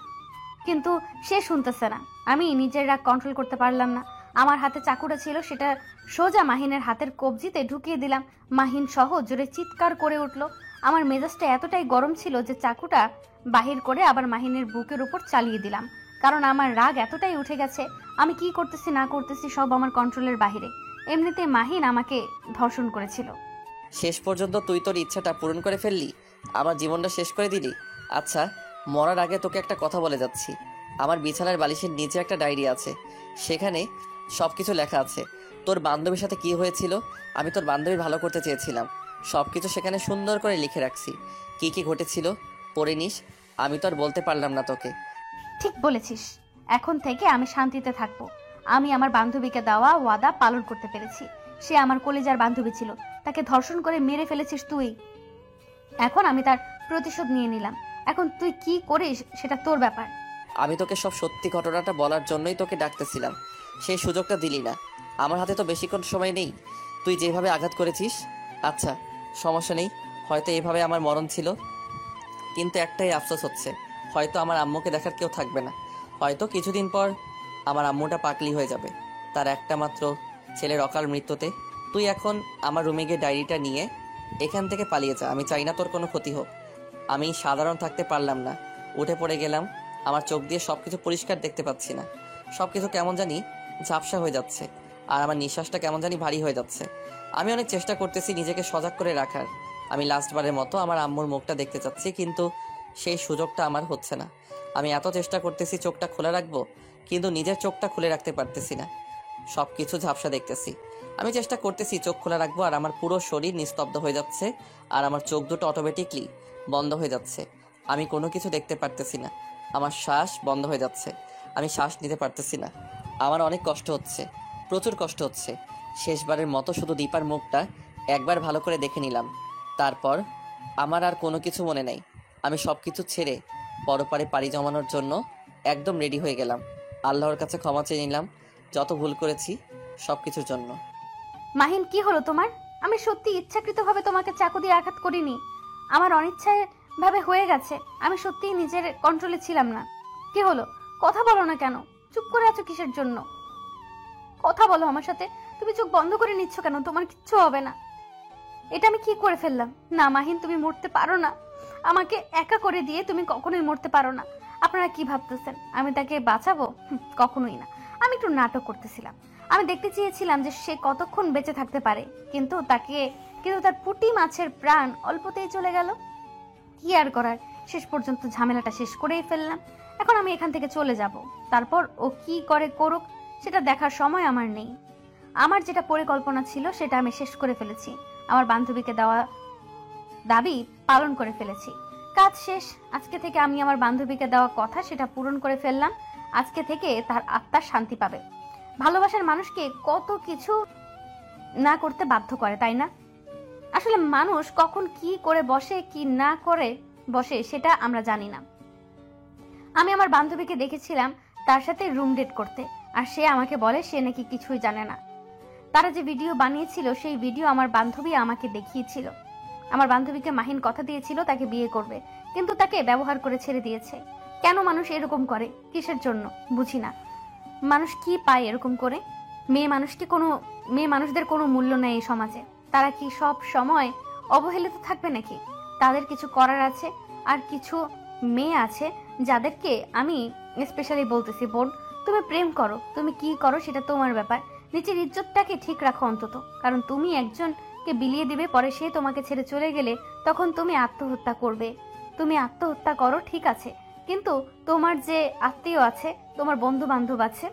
কিন্তু সে শুনতেছে না। আমি নিজের রাগ কন্ট্রোল করতে পারলাম না। আমার হাতে চাকুটা ছিল, সেটা সোজা মাহিনের হাতের কবজিতে ঢুকিয়ে দিলাম। মাহিন সহ জোরে চিৎকার করে উঠল। আমার মেজাজটা এতটাই গরম ছিল যে চাকুটা বাহির করে আবার মাহিনের বুকের উপর চালিয়ে দিলাম, কারণ আমার রাগ এতটাই উঠে গেছে। আমি কি করতেছি না করতেছি সব আমার কন্ট্রোলের বাহিরে। এমনিতে মাহিন আমাকে ধর্ষণ করেছিল। শেষ পর্যন্ত তুই তোর ইচ্ছাটা পূরণ করে ফেললি, আমার জীবনটা শেষ করে দিলি। আচ্ছা, মরার আগে তোকে একটা কথা বলে যাচ্ছি। আমার বিছানার বালিশের নিচে একটা ডায়েরি আছে, সেখানে সব কিছু লেখা আছে। তোর বান্ধবীর সাথে কি হয়েছিল, আমি তোর বান্ধবী ভালো করতে চেয়েছিলাম, সব কিছু সেখানে সুন্দর করে লিখে রাখছি। কি কি ঘটেছিল পড়ে নিস। আমি তো আর বলতে পারলাম না তোকে। ঠিক বলেছিস। এখন থেকে আমি শান্তিতে থাকবো। আমি আমার বান্ধবীকে দেওয়া ওয়াদা পালন করতে পেরেছি। সে আমার কলেজার বান্ধবী ছিল, তাকে ধর্ষণ করে মেরে ফেলেছিস তুই। এখন আমি তার প্রতিশোধ নিয়ে নিলাম। এখন তুই কি করিস সেটা তোর ব্যাপার। আমি তোকে সব সত্যি ঘটনাটা বলার জন্যই তোকে ডাকতেছিলাম, সেই সুযোগটা দিলি না। আমার হাতে তো বেশিক্ষণ সময় নেই। তুই যেভাবে আঘাত করেছিস, আচ্ছা সমস্যা নেই, হয়তো এভাবে আমার মরণ ছিল, কিন্তু একটাই আফসোস হচ্ছে, হয়তো আমার আম্মুকে দেখার কেউ থাকবে না। হয়তো কিছুদিন পর আমার আম্মুটা পাগলি হয়ে যাবে তার একটা মাত্র ছেলের অকাল মৃত্যুতে। তুই এখন আমার রুমে গিয়ে ডায়েরিটা নিয়ে এখান থেকে পালিয়ে যা। আমি চাই না তোর কোনো ক্ষতি হোক। আমি সাধারণ থাকতে পারলাম না, উঠে পড়ে গেলাম। আমার চোখ দিয়ে সব কিছু পরিষ্কার দেখতে পাচ্ছি না, সব কিছু কেমন জানি ঝাপসা হয়ে যাচ্ছে, আর আমার নিঃশ্বাসটা কেমন জানি ভারী হয়ে যাচ্ছে। আমি অনেক চেষ্টা করতেছি নিজেকে সজাগ করে রাখার। আমি লাস্টবারের মতো আমার আম্মুর মুখটা দেখতে চাচ্ছি, কিন্তু সেই সুযোগটা আমার হচ্ছে না। আমি এত চেষ্টা করতেছি চোখটা খোলা রাখবো, কিন্তু নিজের চোখটা খুলে রাখতে পারতেছি না। সব কিছু ঝাপসা দেখতেছি। আমি চেষ্টা করতেছি চোখ খোলা রাখবো, আর আমার পুরো শরীর নিস্তব্ধ হয়ে যাচ্ছে, আর আমার চোখ দুটো অটোমেটিকলি বন্ধ হয়ে যাচ্ছে। আমি কোনো কিছু দেখতে পারতেছি না। আমার শ্বাস বন্ধ হয়ে যাচ্ছে, আমি শ্বাস নিতে পারতেছি না। আমার অনেক কষ্ট হচ্ছে, প্রচুর কষ্ট হচ্ছে। শেষবারের মতো শুধু দীপার মুখটা একবার ভালো করে দেখে নিলাম, তারপর আমার আর কোনো কিছু মনে নেই। আমি সব কিছু ছেড়ে পরপারে পাড়ি জমানোর জন্য একদম রেডি হয়ে গেলাম। আল্লাহর কাছে ক্ষমা চেয়ে নিলাম যত ভুল করেছি সব কিছুর জন্য। মাহিন, কি হলো তোমার? আমি সত্যি ইচ্ছাকৃতভাবে তোমাকে চাকু দিয়ে আঘাত করিনি, আমার অনিচ্ছায় ভাবে হয়ে গেছে। আমি সত্যিই নিজের কন্ট্রোলে ছিলাম না। কি হলো? কথা বলো না কেন? চুপ করে আছো কিসের জন্য? কথা বলো আমার সাথে। তুমি চোখ বন্ধ করে নিচ্ছ কেন? তোমার কিচ্ছু হবে না। এটা আমি কি করে ফেললাম? না মাহিন, তুমি মরতে পারো না। আমাকে একা করে দিয়ে তুমি কখনোই মরতে পারো না। আপনারা কি ভাবতেছেন আমি তাকে বাঁচাবো? কখনোই না। আমি একটু নাটক করতেছিলাম। আমি দেখতে চেয়েছিলাম যে সে কতক্ষণ বেঁচে থাকতে পারে, কিন্তু তার পুঁটি মাছের প্রাণ অল্পতেই চলে গেল। কি আর করার, শেষ পর্যন্ত ঝামেলাটা শেষ করেই ফেললাম। এখন আমি এখান থেকে চলে যাব, তারপর ও কি করে করুক সেটা দেখার সময় আমার নেই। আমার যেটা পরিকল্পনা ছিল সেটা আমি শেষ করে ফেলেছি। আমার বান্ধবীকে দেওয়া দাবি পালন করে ফেলেছি। কাজ শেষ। আজকে থেকে আমি আমার বান্ধবীকে দেওয়া কথা সেটা পূরণ করে ফেললাম। আজকে থেকে তার আত্মার শান্তি পাবে। ভালোবাসার মানুষকে কত কিছু না করতে বাধ্য করে, তাই না? আসলে মানুষ কখন কি করে বসে কি না করে বসে সেটা আমরা জানি না। আমি আমার বান্ধবীকে দেখেছিলাম তার সাথে রুম ডেট করতে, আর সে আমাকে বলে সে নাকি কিছুই জানে না। তারা যে ভিডিও বানিয়েছিল সেই ভিডিও আমার বান্ধবী আমাকে দেখিয়েছিল। আমার বান্ধবীকে মাহিন কথা দিয়েছিল তাকে বিয়ে করবে, কিন্তু তাকে ব্যবহার করে ছেড়ে দিয়েছে। কেন মানুষ এরকম করে? কিসের জন্য বুঝি না। মানুষ কি পায় এরকম করে? মেয়ে মানুষদের কোনো মূল্য নেই এই সমাজে। তারা কি সব সময় অবহেলিত থাকবে নাকি? তাদের কিছু করার আছে। আর কিছু মেয়ে আছে যাদেরকে আমি স্পেশালি বলতেছি, বোন তুমি প্রেম করো, তুমি কি করো সেটা তোমার ব্যাপার। নিজের ইজ্জতটাকে ঠিক রাখো অন্তত, কারণ তুমি একজনকে বিলিয়ে দিবে, পরে সে তোমাকে ছেড়ে চলে গেলে তখন তুমি আত্মহত্যা করবে। তুমি আত্মহত্যা করো ঠিক আছে, কিন্তু তোমার যে আত্মীয় আছে, তোমার বন্ধু বান্ধব আছে,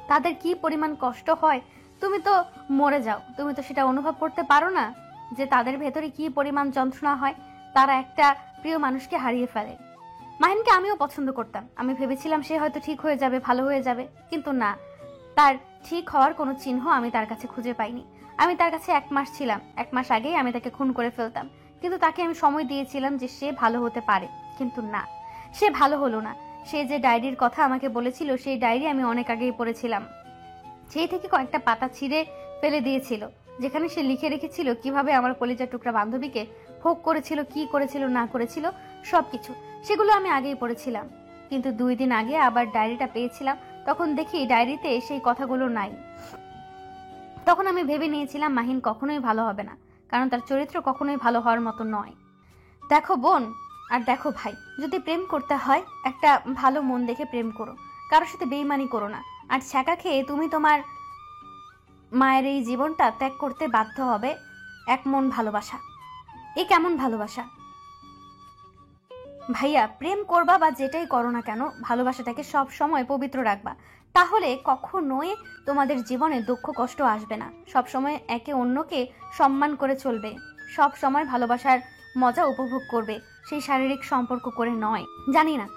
তাদের কি পরিমাণ কষ্ট হয় তুমি তো মরে যাও, তুমি তো সেটা অনুভব করতে পারো না যে তাদের ভেতরে কি পরিমাণ যন্ত্রণা হয়। তারা একটা প্রিয় মানুষকে হারিয়ে ফেলে। মাহিনকে আমিও পছন্দ করতাম। আমি ভেবেছিলাম সে হয়তো ঠিক হয়ে যাবে, ভালো হয়ে যাবে, কিন্তু না, তার ঠিক হওয়ার কোনো চিহ্ন আমি তার কাছে খুঁজে পাইনি। আমি তার কাছে 1 মাস ছিলাম, 1 মাস আগেই আমি তাকে খুন করে ফেলতাম, কিন্তু তাকে আমি সময় দিয়েছিলাম যে সে ভালো হতে পারে, কিন্তু না, সে ভালো হলো না। সে যে ডায়েরির কথা আমাকে বলেছিল সেই ডায়েরি আমি অনেক আগেই পড়েছিলাম। সেই থেকে কয়েকটা পাতা ছিঁড়ে ফেলে দিয়েছিল, যেখানে সে লিখে রেখেছিল কিভাবে আমার কলিজার টুকরা বান্ধবীকে ভোগ করেছিল, কি করেছিল না করেছিল সবকিছু। সেগুলো আমি আগেই পড়েছিলাম, কিন্তু 2 দিন আগে আবার ডায়েরিটা পেয়েছিলাম। তখন দেখি ডায়েরিতে সেই কথাগুলো নাই। তখন আমি ভেবে নিয়েছিলাম মাহিন কখনোই ভালো হবে না, কারণ তার চরিত্র কখনোই ভালো হওয়ার মতো নয়। দেখো বোন আর দেখো ভাই, যদি প্রেম করতে হয় একটা ভালো মন দেখে প্রেম করো, কারোর সাথে বেইমানি করো না। আর ছ্যাঁকা খেয়ে তুমি তোমার মায়ের এই জীবনটা ত্যাগ করতে বাধ্য হবে এক মন ভালোবাসা। এ কেমন ভালোবাসা ভাইয়া? প্রেম করবা বা যেটাই করো না কেন, ভালোবাসাটাকে সব সময় পবিত্র রাখবা, তাহলে কখনোই তোমাদের জীবনে দুঃখ কষ্ট আসবে না। সব সময় একে অন্যকে সম্মান করে চলবে, সব সময় ভালোবাসার মজা উপভোগ করবে, সেই শারীরিক সম্পর্ক করে নয়। জানি না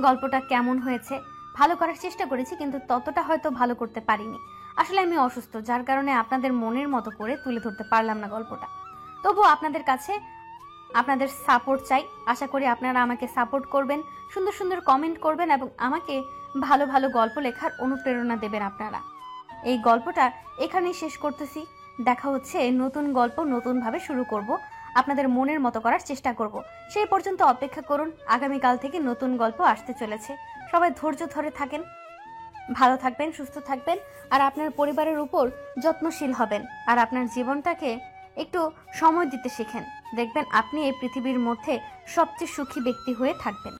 গল্পটা কেমন হয়েছে, ভালো করার চেষ্টা করেছি, কিন্তু ততটা হয়তো ভালো করতে পারিনি। আসলে আমি অসুস্থ, যার কারণে আপনাদের মনের মতো করে তুলে ধরতে পারলাম না গল্পটা। তবুও আপনাদের কাছে আপনাদের সাপোর্ট চাই। আশা করি আপনারা আমাকে সাপোর্ট করবেন, সুন্দর সুন্দর কমেন্ট করবেন এবং আমাকে ভালো ভালো গল্প লেখার অনুপ্রেরণা দেবেন আপনারা। এই গল্পটা এখানেই শেষ করতেছি। দেখা হচ্ছে নতুন গল্প নতুনভাবে শুরু করব, আপনাদের মনের মতো করার চেষ্টা করব। সেই পর্যন্ত অপেক্ষা করুন, আগামীকাল থেকে নতুন গল্প আসতে চলেছে। সবাই ধৈর্য ধরে থাকেন, ভালো থাকবেন, সুস্থ থাকবেন আর আপনার পরিবারের উপর যত্নশীল হবেন আর আপনার জীবনটাকে একটু সময় দিতে শেখেন। দেখবেন আপনি এই পৃথিবীর মধ্যে সবচেয়ে সুখী ব্যক্তি হয়ে থাকবেন।